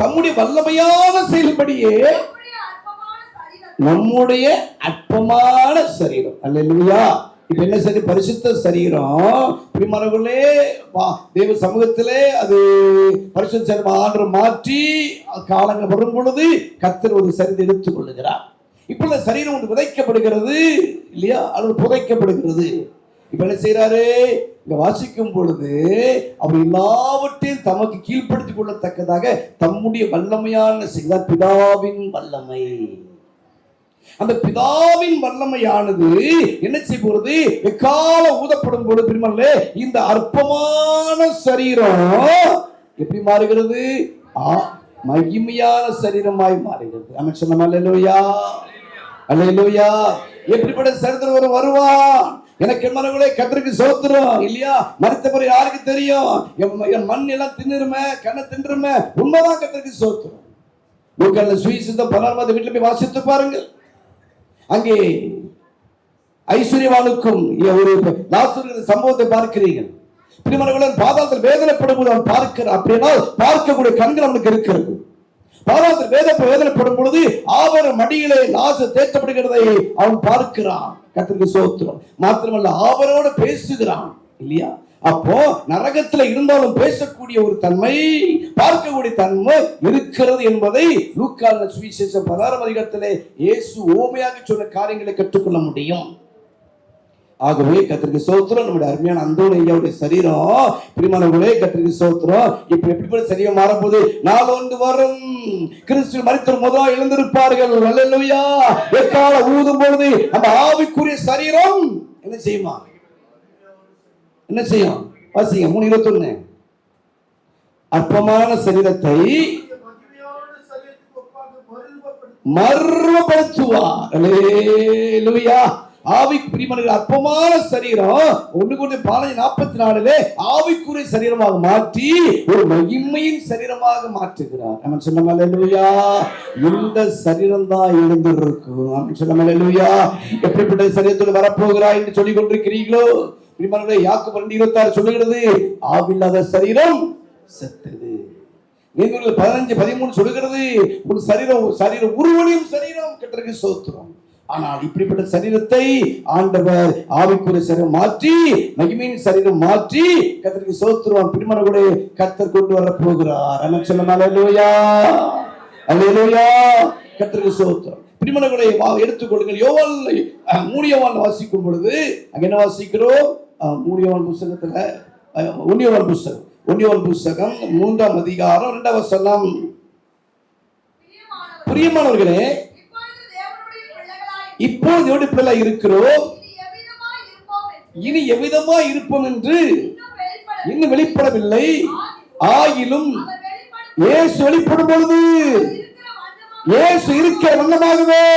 தம்முடைய வல்லமையான செயல்படியே நம்முடைய அற்பமான சரீரம். அல்லேலூயா. இப்ப என்ன சரி பரிசுத்த சரீரம் பிரியமானவர்களே தேவ சமூகத்திலே அது பரிசுத்த சரீரம் ஆண்டு மாற்றி காலங்கள் வரும் பொழுது கர்த்தர் ஒரு சரீரத்தை எடுத்துக் கொள்ளுகிறார். இப்ப இந்த சரீரம் ஒன்று விதைக்கப்படுகிறது இல்லையா, அல்லது புதைக்கப்படுகிறது. இப்ப என்ன செய்யறாரு, இங்க வாசிக்கும் பொழுது அவர் எல்லாவற்றையும் தமக்கு கீழ்ப்படுத்திக் கொள்ளத்தக்கதாக தம்முடைய வல்லமையான செய்தார். பிதாவின் வல்லமை, அந்த பிதாவின் வல்லமையானது என்ன செய்ய போறது, எக்கால ஊதப்படும் பொழுது பிரிமல்ல இந்த அற்பமான சரீரம் எப்படி மாறுகிறது, மகிமையான சரீரமாய் மாறுகிறது. ஆமென் சொல்லுங்க அல்லேலூயா, அல்லேலூயா. எப்படிப்பட்ட சரீரத்தில் ஒரு வருவான், எனக்கு மனங்களே கர்த்தருக்கு ஸ்தோத்திரம் இல்லையா. மரித்த பிறகு யாருக்கு தெரியும், என் மண் எல்லாம் தின்னுருமே, கண்ணை தின்றுமே, உண்மைதான் கர்த்தருக்கு ஸ்தோத்திரம். லூக்கால சுவிசேஷம் 16வது வீட்டுல போய் வாசித்து பாருங்கள். அங்கே ஐஸ்வர்யவானுக்கும் ஒரு லாசரு சம்பவத்தை பார்க்கிறீர்கள். பிரியமானவர்களே, பாதாளத்தில் வேதனைப்படும் போது அவன் பார்க்கிறான். அப்படின்னா பார்க்கக்கூடிய கண்கள் அவனுக்கு இருக்கிறது. பாதாளத்தில் வேதனைப்படும் பொழுது அவர் மடியிலே லாசர் தேற்றப்படுகிறதை அவன் பார்க்கிறான். கர்த்தருக்கு ஸ்தோத்திரம். மாத்திரமல்ல அவரோடு பேசுகிறான் இல்லையா. அப்போ நரகத்துல இருந்தாலும் பேசக்கூடிய ஒரு தன்மை, பார்க்கக்கூடிய தன்மை இருக்கிறது என்பதை லூக்கான சுவிசேஷம் 16ஆம் அதிகாரத்திலே இயேசு ஓமையாக சொன்ன காரியங்களை கற்றுக்கொள்ள முடியும். ஆகவே கர்த்தருக்கு ஸ்தோத்திரம். நம்முடைய அருமையான அந்தோனியாவுடைய சரீரம் பிரியமானவர்களே கர்த்தருக்கு ஸ்தோத்திரம். இப்ப எப்படிப்பட்ட சரீரம் மாறும்போது நாள் ஒன்று வரும், கிறிஸ்து மரித்தோர் முதலாக எழுந்திருப்பார்கள். அல்லேலூயா. எக்கால ஊதும் பொழுது அந்த ஆவிக்குரிய சரீரம் என்ன செய்யுமா, என்ன செய்யும், வாசிங்க 3:21. அற்பமான சரீரத்தை மர்மப்படுத்துவார். அல்லேலூயா. ஆவி பிரியமானவர்களே, அற்பமான சரீரம் 1:44 ஆவிக்குரிய சரீரமாக மாற்றி ஒரு மகிமையின் சரீரமாக மாற்றுகிறார். நம்ம சொன்ன அல்லேலூயா. இந்த சரீரம் தான் எழுந்திருக்கும். நம்ம சொன்ன அல்லேலூயா. எப்படிப்பட்ட சரீரத்தோடு வரப்போகிறாய் என்று சொல்லிக் கொண்டிருக்கிறீர்களோ பிரியமானவர்களே, யாக்கோபு 2:26 சொல்லுகிறது, ஆவில்லாத சரீரம் செத்தது. நீதிமொழிகள் 15:13 சொல்லுகிறது, ஒரு சரீரம் உருவழியும் சரீரம். கர்த்தருக்கு ஸ்தோத்திரம். ஆனால் இப்படிப்பட்ட சரீரத்தை ஆண்டவர் ஆவிக்குரிய சரீரம் மாற்றி மகிமையின் சரீரம் மாற்றி கர்த்தருக்கு ஸ்தோத்திரம் பிரியமானவர்களே கர்த்தர் கொண்டு வர போகிறார். ஆமென் சொல்லுங்க அல்லேலூயா, அல்லேலூயா. கர்த்தருக்கு ஸ்தோத்திரம். பிரியமானவர்களே எடுத்துக்கொள்ளுங்கள். யோவான் 3 வாசிக்கும் பொழுது அங்க என்ன வாசிக்கிறோம், 3 யோவான் புத்தகத்துல 1 யோவான் புத்தகம் 3ஆம் அதிகாரம் 2ஆம் வசனம். பிரியமானவர்களே, இப்போது தேவனுடைய பிள்ளைகளாய் இருக்கிறோம், இனி எவ்விதமா இருப்போம் என்று இன்னும் வெளிப்படவில்லை. ஆகிலும் இயேசு வெளிப்படும் பொழுது இயேசு இருக்கிற வண்ணமாகவே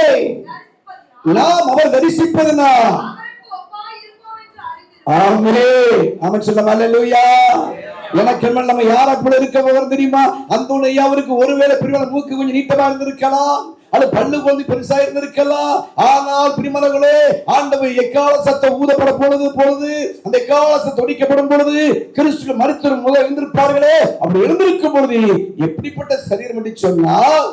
நாம் அவர் தரிசிப்பதுனா. ஆமென். ஆமென் சொல்லுங்க அல்லேலூயா. எனக்கு நம்ம யாரை போல இருக்க தெரியுமா, அந்தோனியா அவருக்கு ஒருவேளை பிரிவான மூக்கு கொஞ்சம் நீட்டமா இருந்திருக்கலாம், அது பல்லு கொஞ்சம் பெருசா இருந்திருக்கலாம். ஆனால் பிரியமானவர்களே ஆண்டவர் எக்கால சத்தம் ஊதப்பட பொழுது அந்த எக்கால சத்தம் ஒலிக்கப்படும் பொழுது கிறிஸ்து மரித்தோர் முதல் எழுந்திருப்பார்களே. அப்படி எழுந்திருக்கும் பொழுது எப்படிப்பட்ட சரீரம் என்று சொன்னால்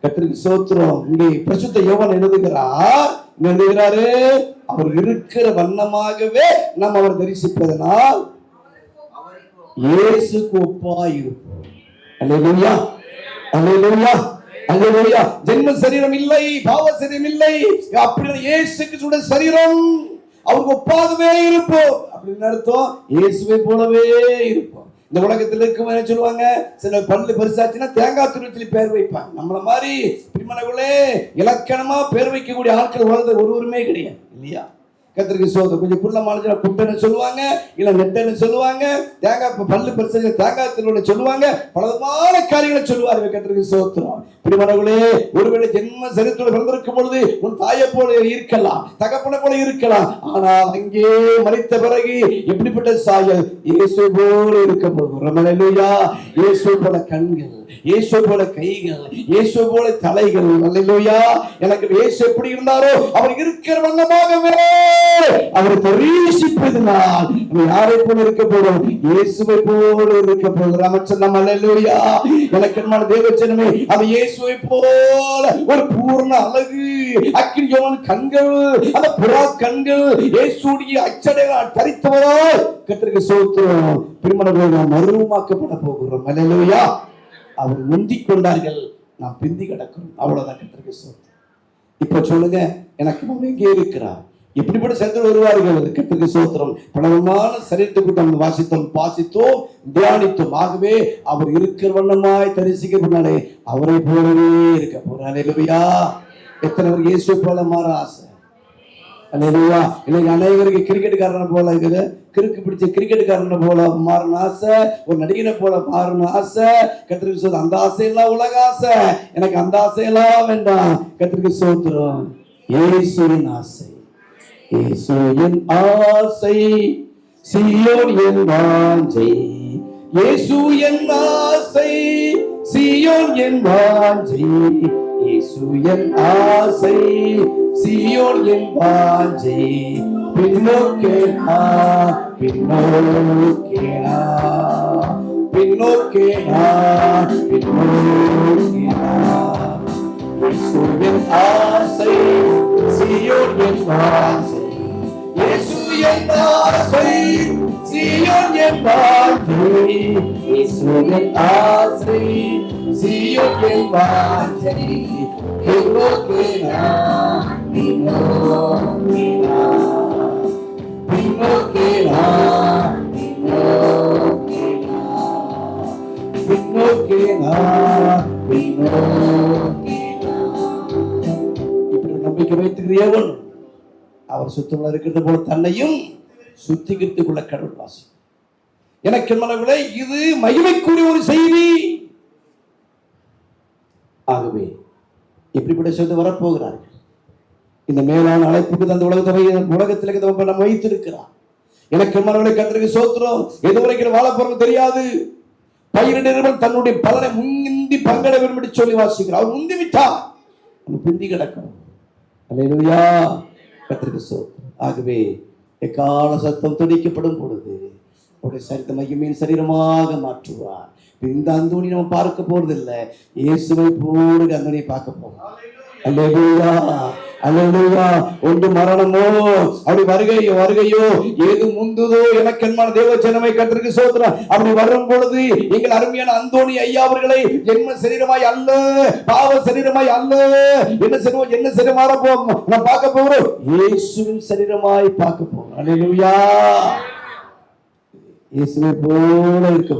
கர்த்தருக்கு ஸ்தோத்திரம். இங்கே பரிசுத்த யோவான் எழுதுகிறாரு, அவர் இருக்கிற வண்ணமாகவே நாம் அவர் தரிசிப்பதனால் இயேசுக்கு ஒப்பாய் இருப்போம். அல்லேலூயா, அல்லேலூயா, அல்லேலூயா. ஜென்ம சரீரம் இல்லை, பாவ சரீரம் இல்லை, அப்படி இயேசுக்கு சரீரம் அவருக்கு ஒப்பாகவே இருப்போம். அப்படின்னு அர்த்தம் இயேசுவை போலவே இருப்போம். இந்த உலகத்தில் இருக்கும் என்ன சொல்லுவாங்க, சில பல்லு பெருசாச்சுன்னா தேங்காய் துருவத்தில் பேர் வைப்பாங்க. நம்மள மாதிரி பிரிமணங்களே இலக்கணமா பேர் வைக்கக்கூடிய ஆட்கள் உலகத்தில் ஒருவருமே கிடையாது இல்லையா. கர்த்தருக்கு ஸ்தோத்திரம். கொஞ்சம் குள்ளமான குட்டைன்னு சொல்லுவாங்க, இல்ல நெட்டைன்னு சொல்லுவாங்க, தேங்காய் பல்லு பெருசா தேங்காய் திருவண்ணு சொல்லுவாங்க, பலவிதமான காரியங்களை சொல்லுவார்கள். கர்த்தருக்கு ஸ்தோத்திரம். பிரியமானவர்களே, ஒருவேளை ஜென்ம சரித்திரத்தோடு பிறந்திருக்கும் பொழுது உன் தாயை போல இருக்கலாம், தகப்பனை போல இருக்கலாம், ஆனால் அங்கே மரித்த பிறகு எப்படிப்பட்ட சாயல் இயேசு போல இருக்க போகிறோம். அல்லேலூயா. இயேசு போல கண்கள், இயேசு போல கைகள், இயேசு போல தலைகள். அல்லேலூயா. எனக்கு இயேசு எப்படி இருந்தாரோ அவர் இருக்கிற வண்ணமாகவே அவரை தரிசிப்பதனால் நம்ம யாரை போல இருக்க போறோம்? இயேசுவை போல இருக்க போகிறோம். அமைச்சர் நம்ம அல்லேலூயா. எனக்கு என்ன தேவச்சனமே, அது இயேசுவை போல ஒரு பூர்ண அழகு, அக்கினியோன் கண்கள், அந்த புறா கண்கள், இயேசுடைய அச்சடையால் தரித்தவராய் கர்த்தருக்கு ஸ்தோத்திரம். பிரியமானவர்களே, நாம் மறுரூபமாக்கப்பட போகிறோம். அல்லேலூயா. அவர் முந்திக் கொண்டார்கள், நாம் பிந்தி கிடக்கிறோம். அவ்வளவுதான் கர்த்தருக்கு ஸ்தோத்திரம். இப்ப சொல்லுங்க, எனக்கு அவர் எங்கே இருக்கிறார்? எப்படிப்பட்ட சரீரத்தில் வருவார்கள்? கர்த்தருக்கு ஸ்தோத்திரம். பலவிதமான சரீரத்துக்கு நம்ம பாசித்தோம், தியானித்தோம். ஆகவே அவர் இருக்கிற வண்ணமாய் தரிசிக்கப்பட்டாலே அவரை போலவே இருக்க போறார். அல்லேலூயா. எத்தனை பேர் இயேசுவை போல மாற ஆசை? அல்லேலூயா. இன்னைக்கு அநேகருக்கு கிரிக்கெட்டுக்காரனை போல இருக்குது, கிறுக்கு பிடிச்ச கிரிக்கெட்டுக்காரனை போல மாறணும் ஆசை, ஒரு நடிகனை போல மாறணும் ஆசை. கர்த்தருக்கு ஸ்தோத்திரம். அந்த ஆசையெல்லாம் உலக ஆசை. எனக்கு அந்த ஆசையெல்லாம் வேண்டாம். கர்த்தருக்கு ஸ்தோத்திரம். இயேசுவின் ஆசை, இயேசுவின் ஆசை, சீயோன் என் வாஞ்சை. இயேசு என் ஆசை, சீயோன் என் வாஞ்சை. இயேசு என் ஆசை, சீயோன் என் வாஞ்சை. பின்னோக்கேனா, பின்னோக்கேனா, பின்னோக்கேனா, பின்னோக்கேனா. இயேசுவின் ஆசை, சீயோன் என் வாஞ்சை. இயேசு என் ஆசை, சீயோன் என் வாஞ்சை. இயேசுவின் ஆசை, சீயோன் என் வாஞ்சை. பின்னோக்கேனா, பின்னோக்கேனா, பின்னோக்கேனா, பின்னோக்கேனா, பின்னோக்கேனா, பின்னோக்கேனா. இப்படி நம்பிக்கை வைத்துக்கிறவன் அவர் சுத்தமாக இருக்கிறது போல தன்னையும் சுத்திகரித்துக் கொள்ள கடவுள் வாசி. எனக்கு மனவில்லை, இது மகிமைக்குரிய ஒரு செய்தி. ஆகவே இப்படிப்பட்ட சொல்லிட்டு வரப்போகிறார்கள். இந்த மேலான அழைப்புக்கு அந்த உலகத்தில் நம்ம வைத்திருக்கிறார். எனக்கு மனவில்லை, கர்த்தருக்கு ஸ்தோத்திரம். எதுவரைக்கும் வாழ போறது தெரியாது. பயிரிடுகிறவன் தன்னுடைய பலனை முந்தி பங்கிட வேண்டும் என்று சொல்லி வாசிக்கிறார். அவர் முந்தி விட்டார், நம்ம பிந்தி கிடக்கணும். அல்லேலூயா. கர்த்தருக்கு ஸ்தோத்திரம். ஆகவே எக்கால சத்தம் துடிக்கப்படும் பொழுது அவருடைய சரீரத்தை மகிமையின் சரீரமாக மாற்றுவார். இந்த அந்தோணி நம்ம பார்க்க போறது இல்லை, இயேசுவை போல அந்தோணியை பார்க்க போறோம். அல்லேலூயா, அல்லேலூயா. ஒன்று மரணமோ அப்படி வருகையோ ஏது முந்துதோ எனக்கு என்மான தேவச்சனமை கர்த்தருக்கு ஸ்தோத்திரம். அப்படி வரும் பொழுது எங்கள் அருமையான அந்தோணி ஐயா அவர்களை ஜென்ம சரீரமாய் அல்ல, பாவ சரீரமாய் அல்ல, என்ன சரீரமாக நான் பார்க்க போகிறோம், இயேசுவின் சரீரமாய் பார்க்க போறோம். அல்லேலூயா. இயேசுவை போல இருக்க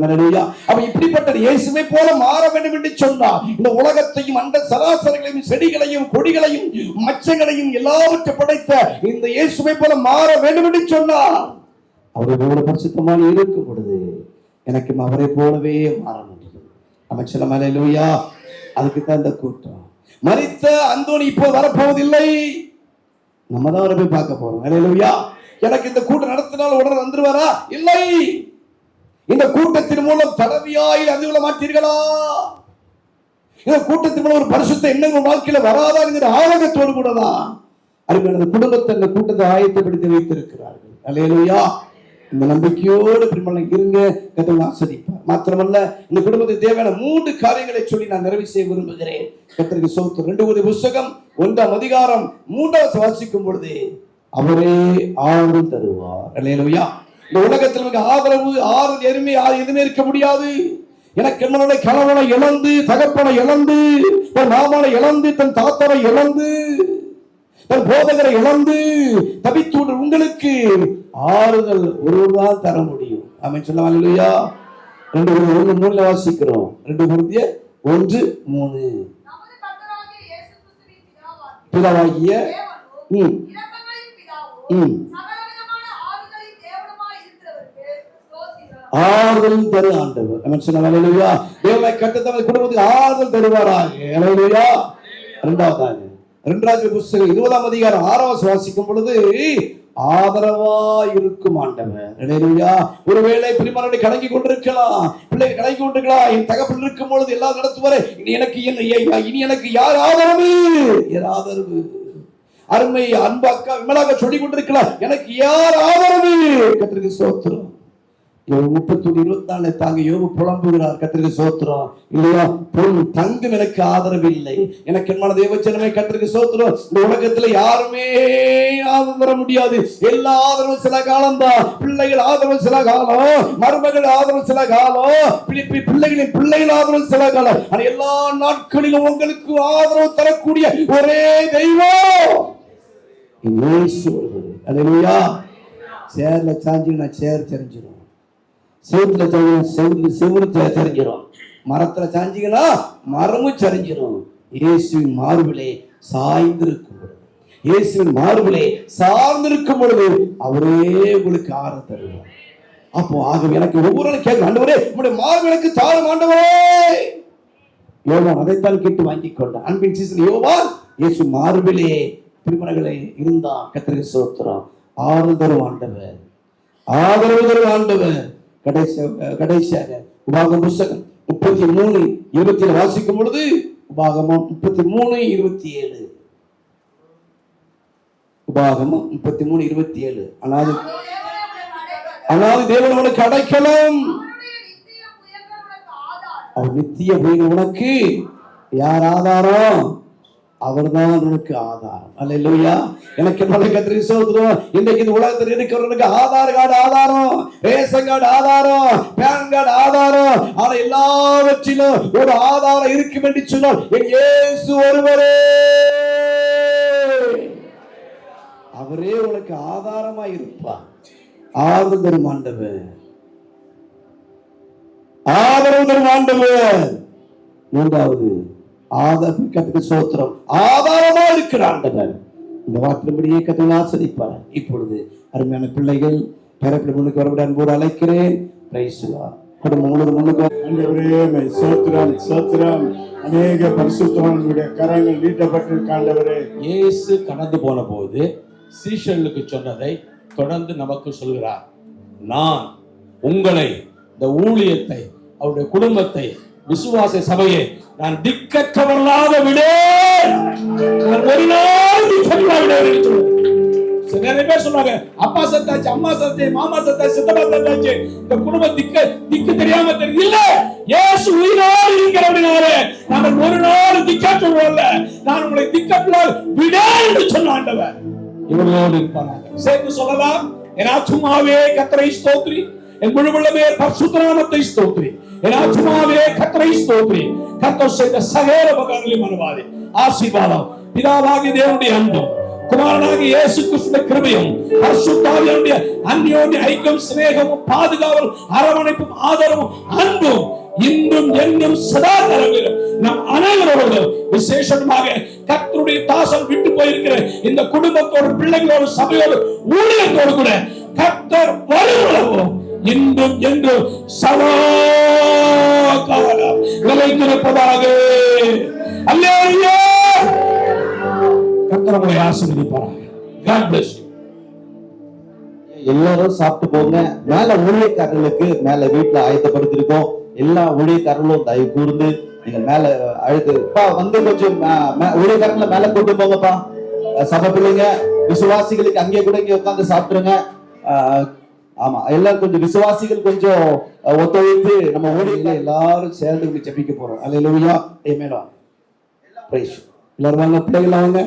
அல்லேலூயா. அப்ப இப்படிப்பட்ட இயேசுவை போல மாற வேண்டும் என்று சொன்னார். இந்த உலகத்தையும் அந்த சராசரிகளையும் செடிகளையும் கொடிகளையும் மச்சங்களையும் எல்லாவற்றை படைத்த இந்த இயேசுவை போல மாற வேண்டும் என்று சொன்னார். அவரை போல பரிசுத்தமாக இருக்கும் பொழுது எனக்கு அவரை போலவே மாற முடியும். அமைச்சர் அல்லேலூயா. அதுக்கு தான் இந்த கூட்டம். மரித்த அந்தோணி இப்போ வரப்போவதில்லை, நம்ம தான் அவரை போய் பார்க்க போறோம். அல்லேலூயா. எனக்கு இந்த கூட்டம் நடத்தினால் உடனே வந்துருவாரா? இல்லை. இந்த கூட்டத்தின் மூலம் தடவியாய் அறிந்து கொள்ள மாட்டீர்களா? இந்த கூட்டத்தின் மூலம் ஒரு பரிசுத்த எண்ணங்கள் வாழ்க்கையில வராதா என்கிற ஆவகத்தோடு கூட தான் அருமையான குடும்பத்தை இந்த கூட்டத்தை ஆயத்தப்படுத்தி வைத்திருக்கிறார்கள். அல்லேலூயா. இந்த நம்பிக்கையோடு பிரிமலை இருங்க, கர்த்தர் ஆசீர்வதிப்பார். மாத்திரமல்ல, இந்த குடும்பத்துக்கு தேவையான 3 காரியங்களை சொல்லி நான் நிறைவு செய்ய விரும்புகிறேன். கர்த்தருக்கு ஸ்தோத்திரம். 2 புத்தகம் 1ஆம் அதிகாரம் 3வது வாசிக்கும் பொழுது அவரே ஆறுதல் தருவார். அல்லேலூயா. இந்த உலகத்தில் நமக்கு ஆறுதல் எதுவுமே இருக்க முடியாது. எனக்கு என்னுடைய கணவனை இழந்து, தகப்பனை இழந்து, தன் மாமனை இழந்து, தன் தாத்தனை இழந்து, தன் போதகரை இழந்து தவித்து உங்களுக்கு ஆறுதல் ஒருவர்தான் தர முடியும். ஆமென் சொல்லுங்க. அல்லேலூயா. 2:1-3 வாசிக்கிறோம். 2 பிதாவாகிய ஆறுதல் தரு ஆண்டவர். அல்லேலூயா. தேவனை கட்டத்தவரை குடும்பத்துக்கு ஆறுதல் தருவாராக. அல்லேலூயா. 2 புத்தகம் 20ஆம் அதிகாரம் 6வது வாசிக்கும் பொழுது ஆதரவா இருக்கும் ஆண்டவர். அல்லேலூயா. ஒருவேளை பிரிமானோட கலங்கி கொண்டிருக்கலாம், பிள்ளைகள் கலங்கி கொண்டிருக்கலாம். என் தகப்பன் இருக்கும் பொழுது எல்லாம் நடத்துவாரே, இனி எனக்கு யார் ஆதரவு? ஆதரவு அருமை அன்பு அக்கா விமலாக சொல்லிக் கொண்டிருக்கலாம், எனக்கு யார் ஆதரவு? கர்த்தருக்கு ஸ்தோத்திரம். 33:24 தாங்க யோபு புலம்புகிறார், கர்த்தருக்கு ஸ்தோத்திரம். இல்லையா, பொன் தங்கும் எனக்கு ஆதரவு இல்லை. எனக்கு என்மான தேவச்சனமே கர்த்தருக்கு ஸ்தோத்திரம். இந்த உலகத்துல யாருமே ஆதரவு தர முடியாது. எல்லா ஆதரவும் சில காலம் தான். பிள்ளைகள் ஆதரவு சில காலம், மருமகள் ஆதரவு சில காலம், பிள்ளைகளின் பிள்ளைகள் ஆதரவு சில காலம். ஆனா எல்லா நாட்களிலும் உங்களுக்கு ஆதரவு தரக்கூடிய ஒரே தெய்வம் இயேசு ஒருவர். அல்லேலூயா. சேர்ல சாஞ்சிங்கன்னா சேர் தெரிஞ்சிடும், செவுத்துல செவுத்துல சரிஞ்சிடும், மரத்துல சாஞ்சிங்கன்னா மரமும் சரிஞ்சிடும். இயேசுவின் மார்பிலே சாய்ந்திருக்கும் பொழுது, இயேசுவின் மார்பிலே சார்ந்திருக்கும் பொழுது அவரே உங்களுக்கு ஆறுதல் தருவார். அப்போ ஆகும் எனக்கு ஒவ்வொரு நாளும் கேட்க, ஆண்டவரே உங்களுடைய மார்பிலுக்கு தாரும் ஆண்டவரே. யோவான் அதைத்தான் கேட்டு வாங்கிக் கொண்டான். அன்பின் சீசன் யோவான் இயேசு மார்பிலே திருமணங்களை இருந்தான். கர்த்தருக்கு ஸ்தோத்திரம். ஆறுதல் தரும் ஆண்டவர், ஆதரவு தரும் ஆண்டவர். கடைசியாக உபாகமம் புத்தகம் 33:27 வாசிக்கும் பொழுது, உபாகமம் 33:27, உபாகமம் 33:27, அனாதி தேவன் உனக்கு அடைக்கலம், அவர் நித்திய புயல் உனக்கு யார் ஆதாரம்? அவர்தான் உனக்கு ஆதாரம். அல்லேலூயா. எனக்கு கர்த்தருக்கு ஸ்தோத்திரம். இன்னைக்கு இந்த உலகத்தில் இருக்கிறவனுக்கு ஆதார் கார்டு ஆதாரம், ரேஷன் கார்டு ஆதாரம், பேன் கார்டு ஆதாரம். ஆனா எல்லாவற்றிலும் ஒரு ஆதாரம் இருக்கும் என்று சொன்னால் என் இயேசு ஒருவரே. அவரே உனக்கு ஆதாரமாய் இருப்பார். ஆறுதல் தரும் ஆண்டவர், ஆதரவு தரும் ஆண்டவர். மூன்றாவது கர்த்தருக்கு ஸ்தோத்திரம், ஆதாரமா இருக்கிற ஆண்டவர். இந்த வார்த்தையின்படியே கர்த்தர் ஆசீர்வதிப்பார். இப்பொழுது அருமையான பிள்ளைகள் பிறப்பில் முன்னுக்கு வரவிட அன்போடு அழைக்கிறேன். Praise the Lord. குடும்பம் முழுவதும் முன்னுக்கு ஆண்டவரே ஸ்தோத்திரம், ஸ்தோத்திரம். அநேக பரிசுத்தவான்களுடைய கரங்கள் நீட்டப்பட்டிருக்க ஆண்டவரே. இயேசு கடந்து போன போது சீஷர்களுக்கு சொன்னதை தொடர்ந்து நமக்கு சொல்கிறார். நான் உங்களை, இந்த ஊழியத்தை, அவருடைய குடும்பத்தை, விசுவாச சபையை நான் திக்கற்றவர்களாக விடேன். ஒரு நாள் நிறைய பேர் சொன்னாங்க, அப்பா சத்தாச்சு, அம்மா சத்தாச்சு, மாமா சத்தாச்சு, சித்தப்பா சத்தாச்சு, இந்த குடும்பம் திக்கு தெரியாம தெரியல. இயேசு உயிரோடு இருக்கிறவனாலே நாங்கள் ஒரு நாள் திக்கற்றவர்கள், நான் உங்களை திக்கற்றால் விடேன் என்று சொன்ன ஆண்டவர் இவர்களோடு இருப்பார்கள். சேர்ந்து சொல்லலாம், என் ஆத்துமாவே கர்த்தரை ஸ்தோத்திரி, என் முழுவதுமே பரிசுத்த நாமத்தை ஸ்தோத்திரி, என் ஆத்துமாவே கர்த்தரை ஸ்தோத்திரி. கர்த்தர் செய்த சகல உபகாரங்களையும் மறவாதே. ஆசீர்வாதம் பிதாவாகிய தேவனுடைய அன்பும் குமாரனாகிய இயேசு கிறிஸ்துவின் கிருபையும் பரிசுத்த ஆவியானவருடைய அன்யோன்ய ஐக்கியம், சிநேகமும், பாதுகாவலும், அரவணைப்பும், ஆதரவும், அன்பும் இன்றும் என்றும் சதா காலங்களிலும் நம் அனைவரோடும் விசேஷமாக கர்த்தருடைய தாசன் விட்டு போயிருக்கிற இந்த குடும்பத்தோடு, பிள்ளைகளோடு, சபையோடு, ஊழியத்தோடு கூட கர்த்தர் வருவளவும் இன்றும் என்றும் சதா காலம் நிலைத்திருப்பதாக. அல்லேலூயா. கர்த்தர் உங்களை ஆசீர்வதிப்பாராக. God bless you. எல்லாரும் சாப்பிட்டு போங்க. மேல ஊழியக்காரர்களுக்கு மேல வீட்டுல ஆயத்தப்படுத்திருக்கோம். எல்லா ஊழியக்காரர்களும் தயவு கூர்ந்து நீங்க மேல அழுதுப்பா வந்து கொஞ்சம் ஊழியக்காரங்களை மேல கொண்டு போங்கப்பா. சபை பிள்ளைங்க, விசுவாசிகளுக்கு அங்கே கூட இங்க உட்கார்ந்து சாப்பிட்டுருங்க. ஆமா, எல்லாரும் கொஞ்சம் விசுவாசிகள் கொஞ்சம் ஒத்துழைத்து நம்ம ஊழியர்கள் எல்லாரும் சேர்ந்து ஜெபிக்க போறோம். அல்லேலூயா. ஆமென். பிரைஸ். எல்லாரும் வாங்க, பிள்ளைகள் வாங்க.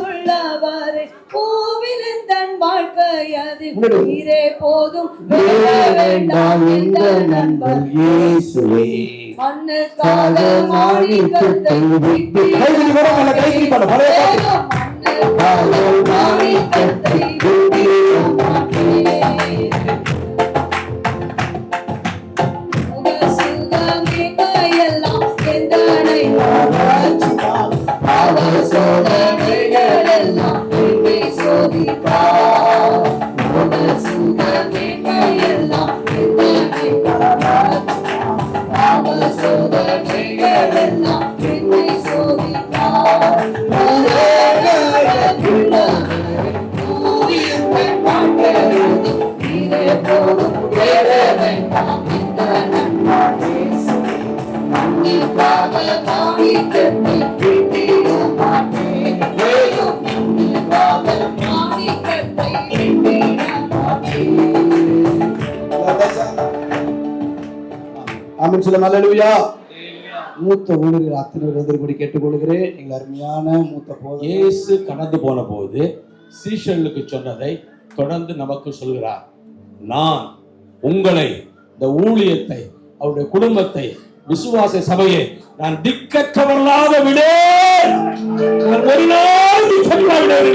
உள்ளவரே கோவிலின் தன் வாழ்க்கையதில் நீரே போதும், வேண்டாம் இந்த நண்பர் இயேசுவே. மண்ணுக்காக மாணிக்கத்தை விட்டு, மண்ணுக்காக மாணிக்கத்தை விட்டு சுகமிகையெல்லாம் எந்தனை சோதனைகளெல்லாம் என்னை சோதிப்பார். சுகமிகையெல்லாம் எந்தனை சோதனைகளெல்லாம் என்னை சோதிப்பார். மண்ணிற்காக மாணிக்கத்தை விட்டிட மாட்டேன். வேலும் நம்பிவாத மாணிக்கத்தை விட்டிட மாட்டேன். ஆமென் சொல்லுங்க. அல்லேலூயா. மூத்த ஊழியர்கள் அத்தனை பேர் கேட்டுக்கொள்கிறேன். எங்கள் அருமையான மூத்த போதகர் இயேசு கடந்து போன போது சீஷர்களுக்கு சொன்னதை தொடர்ந்து நமக்கு சொல்கிறார். நான் உங்களை, இந்த ஊழியத்தை, அவருடைய குடும்பத்தை, விசுவாச சபையை நான் திக்கற்றவர்களாக விடேன். ஒரு நாள் விடேன்.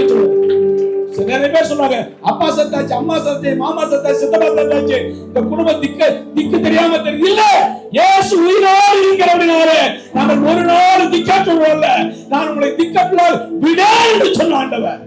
நிறைய பேர் சொன்னாங்க, அப்பா சத்தாச்சு, அம்மா சத்தே, மாமா சத்தாச்சு, சித்தப்பா சத்தாச்சு, இந்த குடும்பம் திக்கு தெரியாம தெரியல. இயேசு உயிரோடு இருக்கிறவனாலே நாங்கள் ஒரு நாள் திக்காற்றுவோம்ல, நான் உங்களை திக்கற்றால் விடேன் என்று சொன்ன ஆண்டவர்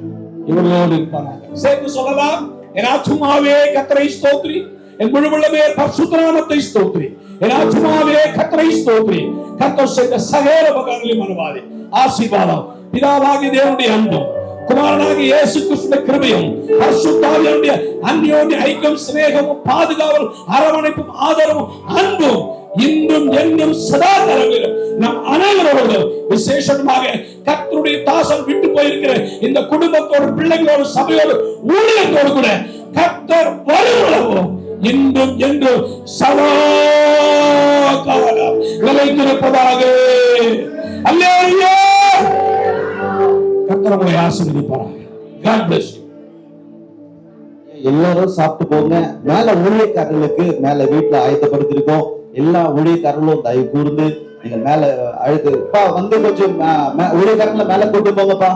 இவர்களோடு இருப்பாங்க. சேர்ந்து சொல்லலாம், என் ஆத்துமாவே கர்த்தரை ஸ்தோத்திரி, என் முழுவதுமே பரிசுத்த நாமத்தை ஸ்தோத்திரி, என் ஆத்துமாவே கர்த்தரை ஸ்தோத்திரி. கர்த்தர் செய்த சகல உபகாரங்களையும் மறவாதே. ஆசீர்வாதம் பிதாவாகிய தேவனுடைய அன்பும் குமாரனாகிய இயேசு கிறிஸ்துவின் கிருபையும் பரிசுத்த ஆவியானவருடைய அன்யோன்ய ஐக்கியம், சிநேகமும், பாதுகாவலும், அரவணைப்பும், ஆதரவும், அன்பும் இன்றும் என்றும் சதா காலங்களிலும் நம் அனைவரோடும் விசேஷமாக கர்த்தருடைய தாசன் விட்டு போயிருக்கிற இந்த குடும்பத்தோடு, பிள்ளைகளோடு, சபையோடு, ஊழியத்தோடு கூட கர்த்தர் வருவளவும் இன்றும் என்றும் சதா காலம் நிலைத்திருப்பதாக. அல்லேலூயா. கர்த்தர் உங்களை ஆசீர்வதிப்பாராக. God bless you. எல்லாரும் சாப்பிட்டு போங்க. மேல ஊழியக்காரர்களுக்கு மேல வீட்டுல ஆயத்தப்படுத்திருக்கோம். எல்லா ஊழியக்காரர்களும் தயவு கூர்ந்து நீங்க மேல அழுதுப்பா வந்து கொஞ்சம் ஊழியக்காரங்களை மேல கொண்டு போங்கப்பா.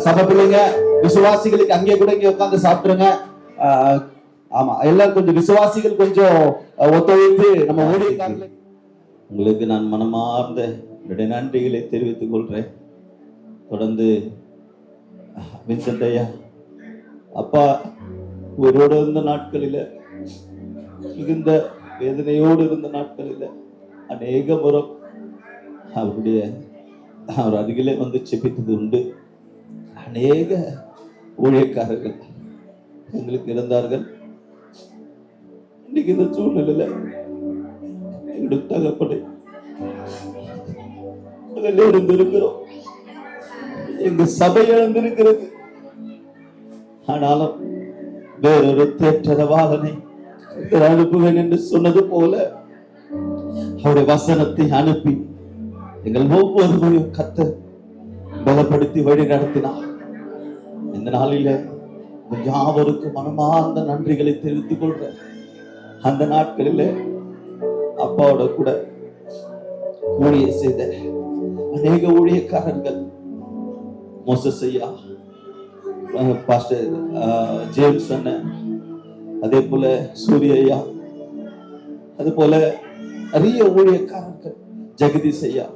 சபை பிள்ளைங்க, விசுவாசிகளுக்கு அங்கேயே கூட இங்க உட்காந்து சாப்பிட்டுருங்க. ஆமா, எல்லாரும் கொஞ்சம் விசுவாசிகள் கொஞ்சம் ஒத்துழைத்து நம்ம ஊழியக்காரர்கள். உங்களுக்கு நான் மனமார்ந்த என்னுடைய நன்றிகளை தெரிவித்துக் கொள்றேன். தொடர்ந்து வின்சென்ட் ஐயா அப்பா உயிரோடு இருந்த நாட்களில, மிகுந்த வேதனையோடு இருந்த நாட்களில அநேக முறை அவர் அருகிலே வந்து செபித்தது உண்டு. அநேக ஊழியக்காரர்கள் எங்களுக்கு இருந்தார்கள். இன்னைக்கு இந்த சூழ்நிலையில எங்களுடைய தகப்பனை இருக்கிறோம், எங்க சபை இழந்திருக்கிறது. ஆனாலும் வேறொரு தேற்றரவாளனை அனுப்புவேன் என்று சொன்னது போல அவருடைய வசனத்தை அனுப்பி எங்கள் ஒவ்வொருவரையும் கர்த்தர் பலப்படுத்தி வழி நடத்தினார். இந்த நாளில யாவருக்கும் மனமார்ந்த நன்றிகளை தெரிவித்துக் கொள்றேன். அந்த நாட்களில அப்பாவோட கூட ஊழிய செய்த அநேக ஊழியக்காரர்கள், மோசஸ் ஐயா, பாஸ்டர் ஜேம்ஸ் அண்ணன், அதே போல சூரிய ஐயா, அது போல நிறைய ஊழியக்காரர்கள், ஜெகதீஷ் ஐயா,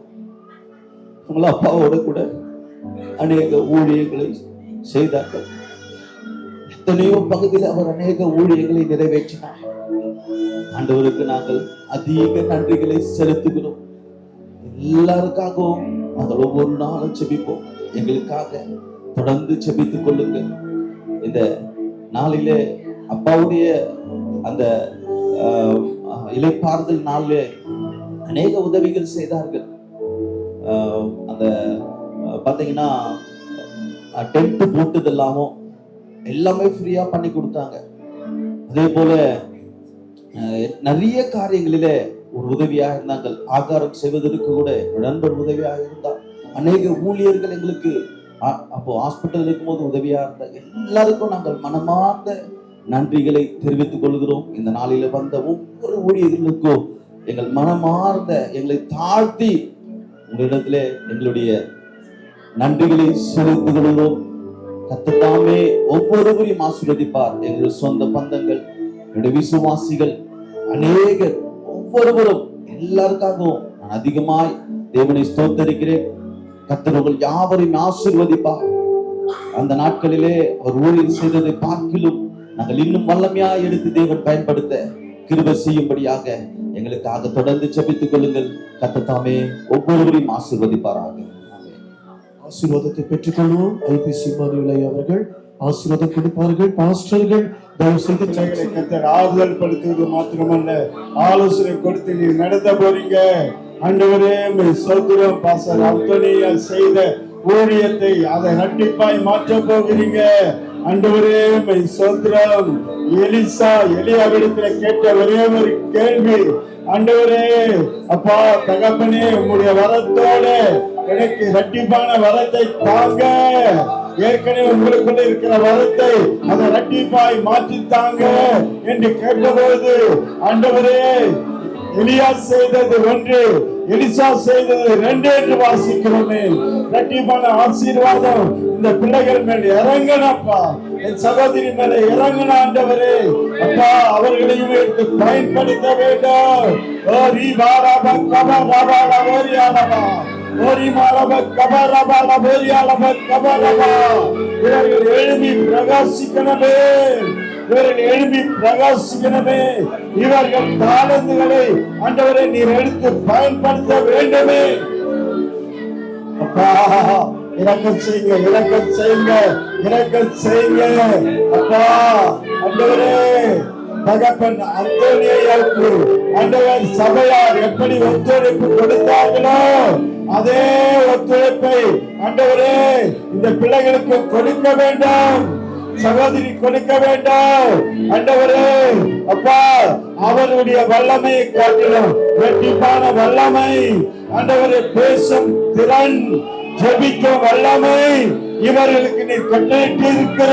உங்கள அப்பாவோட கூட அநேக ஊழியர்களை செய்தார்கள். எத்தனையோ பகுதியில் அவர் அநேக ஊழியர்களை நிறைவேற்றினார். ஆண்டவருக்கு நாங்கள் அதிக நன்றிகளை செலுத்துகிறோம். எல்லாருக்காகவும் நாங்கள் ஒவ்வொரு நாளும் செபிப்போம். எங்களுக்காக தொடர்ந்து செபித்துக் கொள்ளுங்கள். இந்த நாளிலே அப்பாவுடைய அந்த இலைப்பாறுதல் நாளிலே அநேக உதவிகள் செய்தார்கள். அந்த பார்த்தீங்கன்னா டென்ட் போட்டது எல்லாமே ஃப்ரீயா பண்ணி கொடுத்தாங்க. அதே போல நிறைய காரியங்களிலே ஒரு உதவியாக இருந்தார்கள். ஆகாரம் செய்வதற்கு கூட நண்பர் உதவியாக இருந்தார். அநேக ஊழியர்கள் எங்களுக்கு அப்போ ஹாஸ்பிட்டல் இருக்கும்போது உதவியா இருந்தார். எல்லாருக்கும் நாங்கள் மனமார்ந்த நன்றிகளை தெரிவித்துக் கொள்கிறோம். இந்த நாளில வந்த ஒவ்வொரு ஊழியர்களுக்கும் எங்கள் மனமார்ந்த எங்களை தாழ்த்தி உங்களிடத்திலே எங்களுடைய நன்றிகளை செலுத்திக் கொள்கிறோம். கர்த்தர் ஒவ்வொருவரையும் ஆசீர்வதிப்பார். எங்களுடைய சொந்த பந்தங்கள், என்னுடைய விசுவாசிகள் அநேகர், ஒவ்வொருவரும் எல்லாருக்காகவும் நான் அதிகமாய் தேவனை ஸ்தோத்தரிக்கிறேன். கர்த்தர் உங்கள் யாவரையும் ஆசீர்வதிப்பார். அந்த நாட்களிலே அவர் ஊழியம் செய்ததை பார்க்கிலும் நாங்கள் இன்னும் வல்லமையாய் எடுத்து தேவன் பயன்படுத்த கிருபை செய்யும்படியாக எங்களுக்காக தொடர்ந்து ஜெபித்துக் கொள்ளுங்கள். கர்த்தர் தாமே ஒவ்வொருவரையும் ஆசீர்வதிப்பாராக. ஆசீர்வாதத்தை பெற்றுக்கொள்வோம். ஐபிசி மாநில அவர்கள் ஆசீர்வாதம் கொடுப்பார்கள். பாஸ்டர்கள் தயவு செய்து கர்த்தர் ஆறுதல் படுத்துவது மாத்திரமல்ல, ஆலோசனை கொடுத்து நீ நடத்த போறீங்க. ஆண்டவரே சோத்திரம் பாஸ்டர் அந்தோனியால் செய்த ஊழியத்தை அதை இரட்டிப்பாய் மாற்ற போகிறீங்க. ஆண்டவரே சோத்திரம் எலியாவிடத்துல கேட்ட ஒரே ஒரு கேள்வி, ஆண்டவரே அப்பா தகப்பனே உங்களுடைய வரத்தோட எனக்கு இரட்டிப்பான வரத்தை தாங்க, ஏற்கனவே உங்களுக்குள்ள இருக்கிற வரத்தை அதை இரட்டிப்பாய் மாற்றித்தாங்க என்று கேட்டபோது ஆண்டவரே எலியா செய்தது ஒன்று, எலிசா செய்தது 2 என்று வாசிக்கிறோமே. இரட்டிப்பான ஆசீர்வாதம் இந்த பிள்ளைகள் மேல் இறங்கணப்பா, என் சகோதரி மேல இறங்கணும் ஆண்டவரே. அப்பா அவர்களையும் எடுத்து பயன்படுத்த வேண்டும். ஓரி பாராப கபராபால ஓரியாலபா, ஓரி மாரப கபராபால ஓரியாலப கபராபா. இவர்கள் எழுப்பி பிரகாசிக்கணுமே, இவர்கள் எழுப்பி பிரகாசிக்கணுமே. இவர்கள் தாளந்துகளை ஆண்டவரை நீர் எடுத்து பயன்படுத்த வேண்டுமே. அப்பா இரக்கம் செய்யுங்க, இரக்கம் செய்யுங்க, இரக்கம் செய்யுங்க. அப்பா ஆண்டவரே தகப்பன் அந்தோனியாவுக்கு ஆண்டவர் சபையார் எப்படி ஒத்துழைப்பு கொடுத்தார்களோ அதே ஒத்துழைப்பை ஆண்டவரே இந்த பிள்ளைகளுக்கு கொடுக்க வேண்டும், சகோதரி கொடுக்க வேண்டும். ஆண்டவரே அப்பா அவருடைய வல்லமையை காட்டிலும் இரட்டிப்பான வல்லமை, ஆண்டவரே பேசும் திறன், ஜெபிக்கும் வல்லமை இவர்களுக்கு நீ கட்டளையிட்டு இருக்கிற.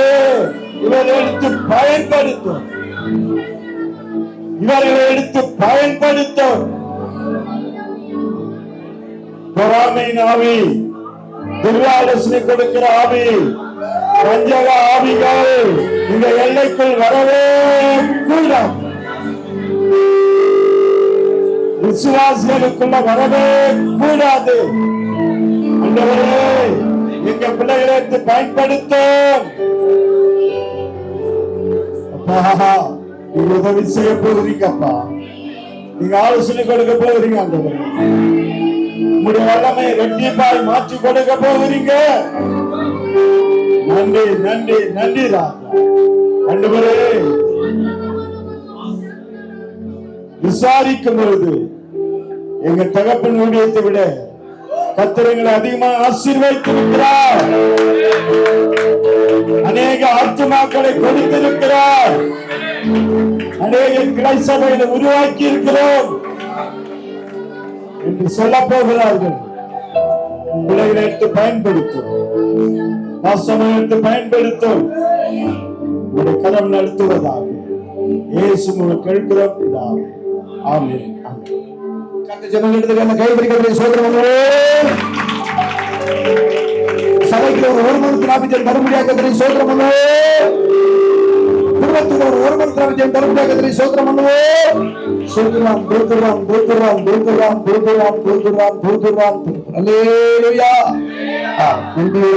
இவர்களை எடுத்து பயன்படுத்தும், இவர்களை எடுத்து பயன்படுத்தும். பொறாமையின் ஆவி, துர்வாலோசனை கொடுக்கிற ஆவி, வஞ்சக ஆவிகள் இந்த எல்லைக்குள் வரவே கூடாது, விசுவாசிகளுக்குள்ள வரவே கூடாது. ஆண்டவரே எங்க பிள்ளைகளை எடுத்து பயன்படுத்தும். அப்பா நீங்க உதவி செய்ய போகிறீங்கப்பா, நீங்க ஆலோசனை கொடுக்க போகிறீங்க ஆண்டவரே. உங்களுடைய வல்லமை இரட்டிப்பாய் மாற்றி கொடுக்க போகிறீங்க. நன்றி நன்றி நன்றி ராஜா. ஆண்டவரே விசாரிக்கும் பொழுது எங்க தகப்பன் ஊழியத்தை விட கர்த்தர் அதிகமாக ஆசீர்வதித்திருக்கிறார், அநேக ஆத்துமாக்களை கொடுத்திருக்கிறார், அநேக கிளை சபைகளை உருவாக்கி இருக்கிறோம் என்று சொல்ல போகிறார்கள். பிள்ளைகளை எடுத்து பயன்படுத்தும், வாசனை எடுத்து பயன்படுத்தும், உங்களுடைய கரம் நடத்துவதாக இயேசு மூலம் கேட்கிறோம் பிதாவே. ஆமென் ஆமென். கர்த்தர் ஜெபம் எடுத்துக்கொள்ள கைப்பிடிக்கிறதை சோதரமோ சபைக்கு ஒரு மனத்தினாபிஜன் தரும்படியாக சோதரமோ, குடும்பத்துக்கு ஒரு மனத்தினாபிஜன் தரும்படியாக சோதரமோ. சோதராம் தோத்துராம் தோத்துராம் தோத்துராம் தோத்துராம் தோத்துராம் தோத்துராம். அல்லேலூயா. நன்றி.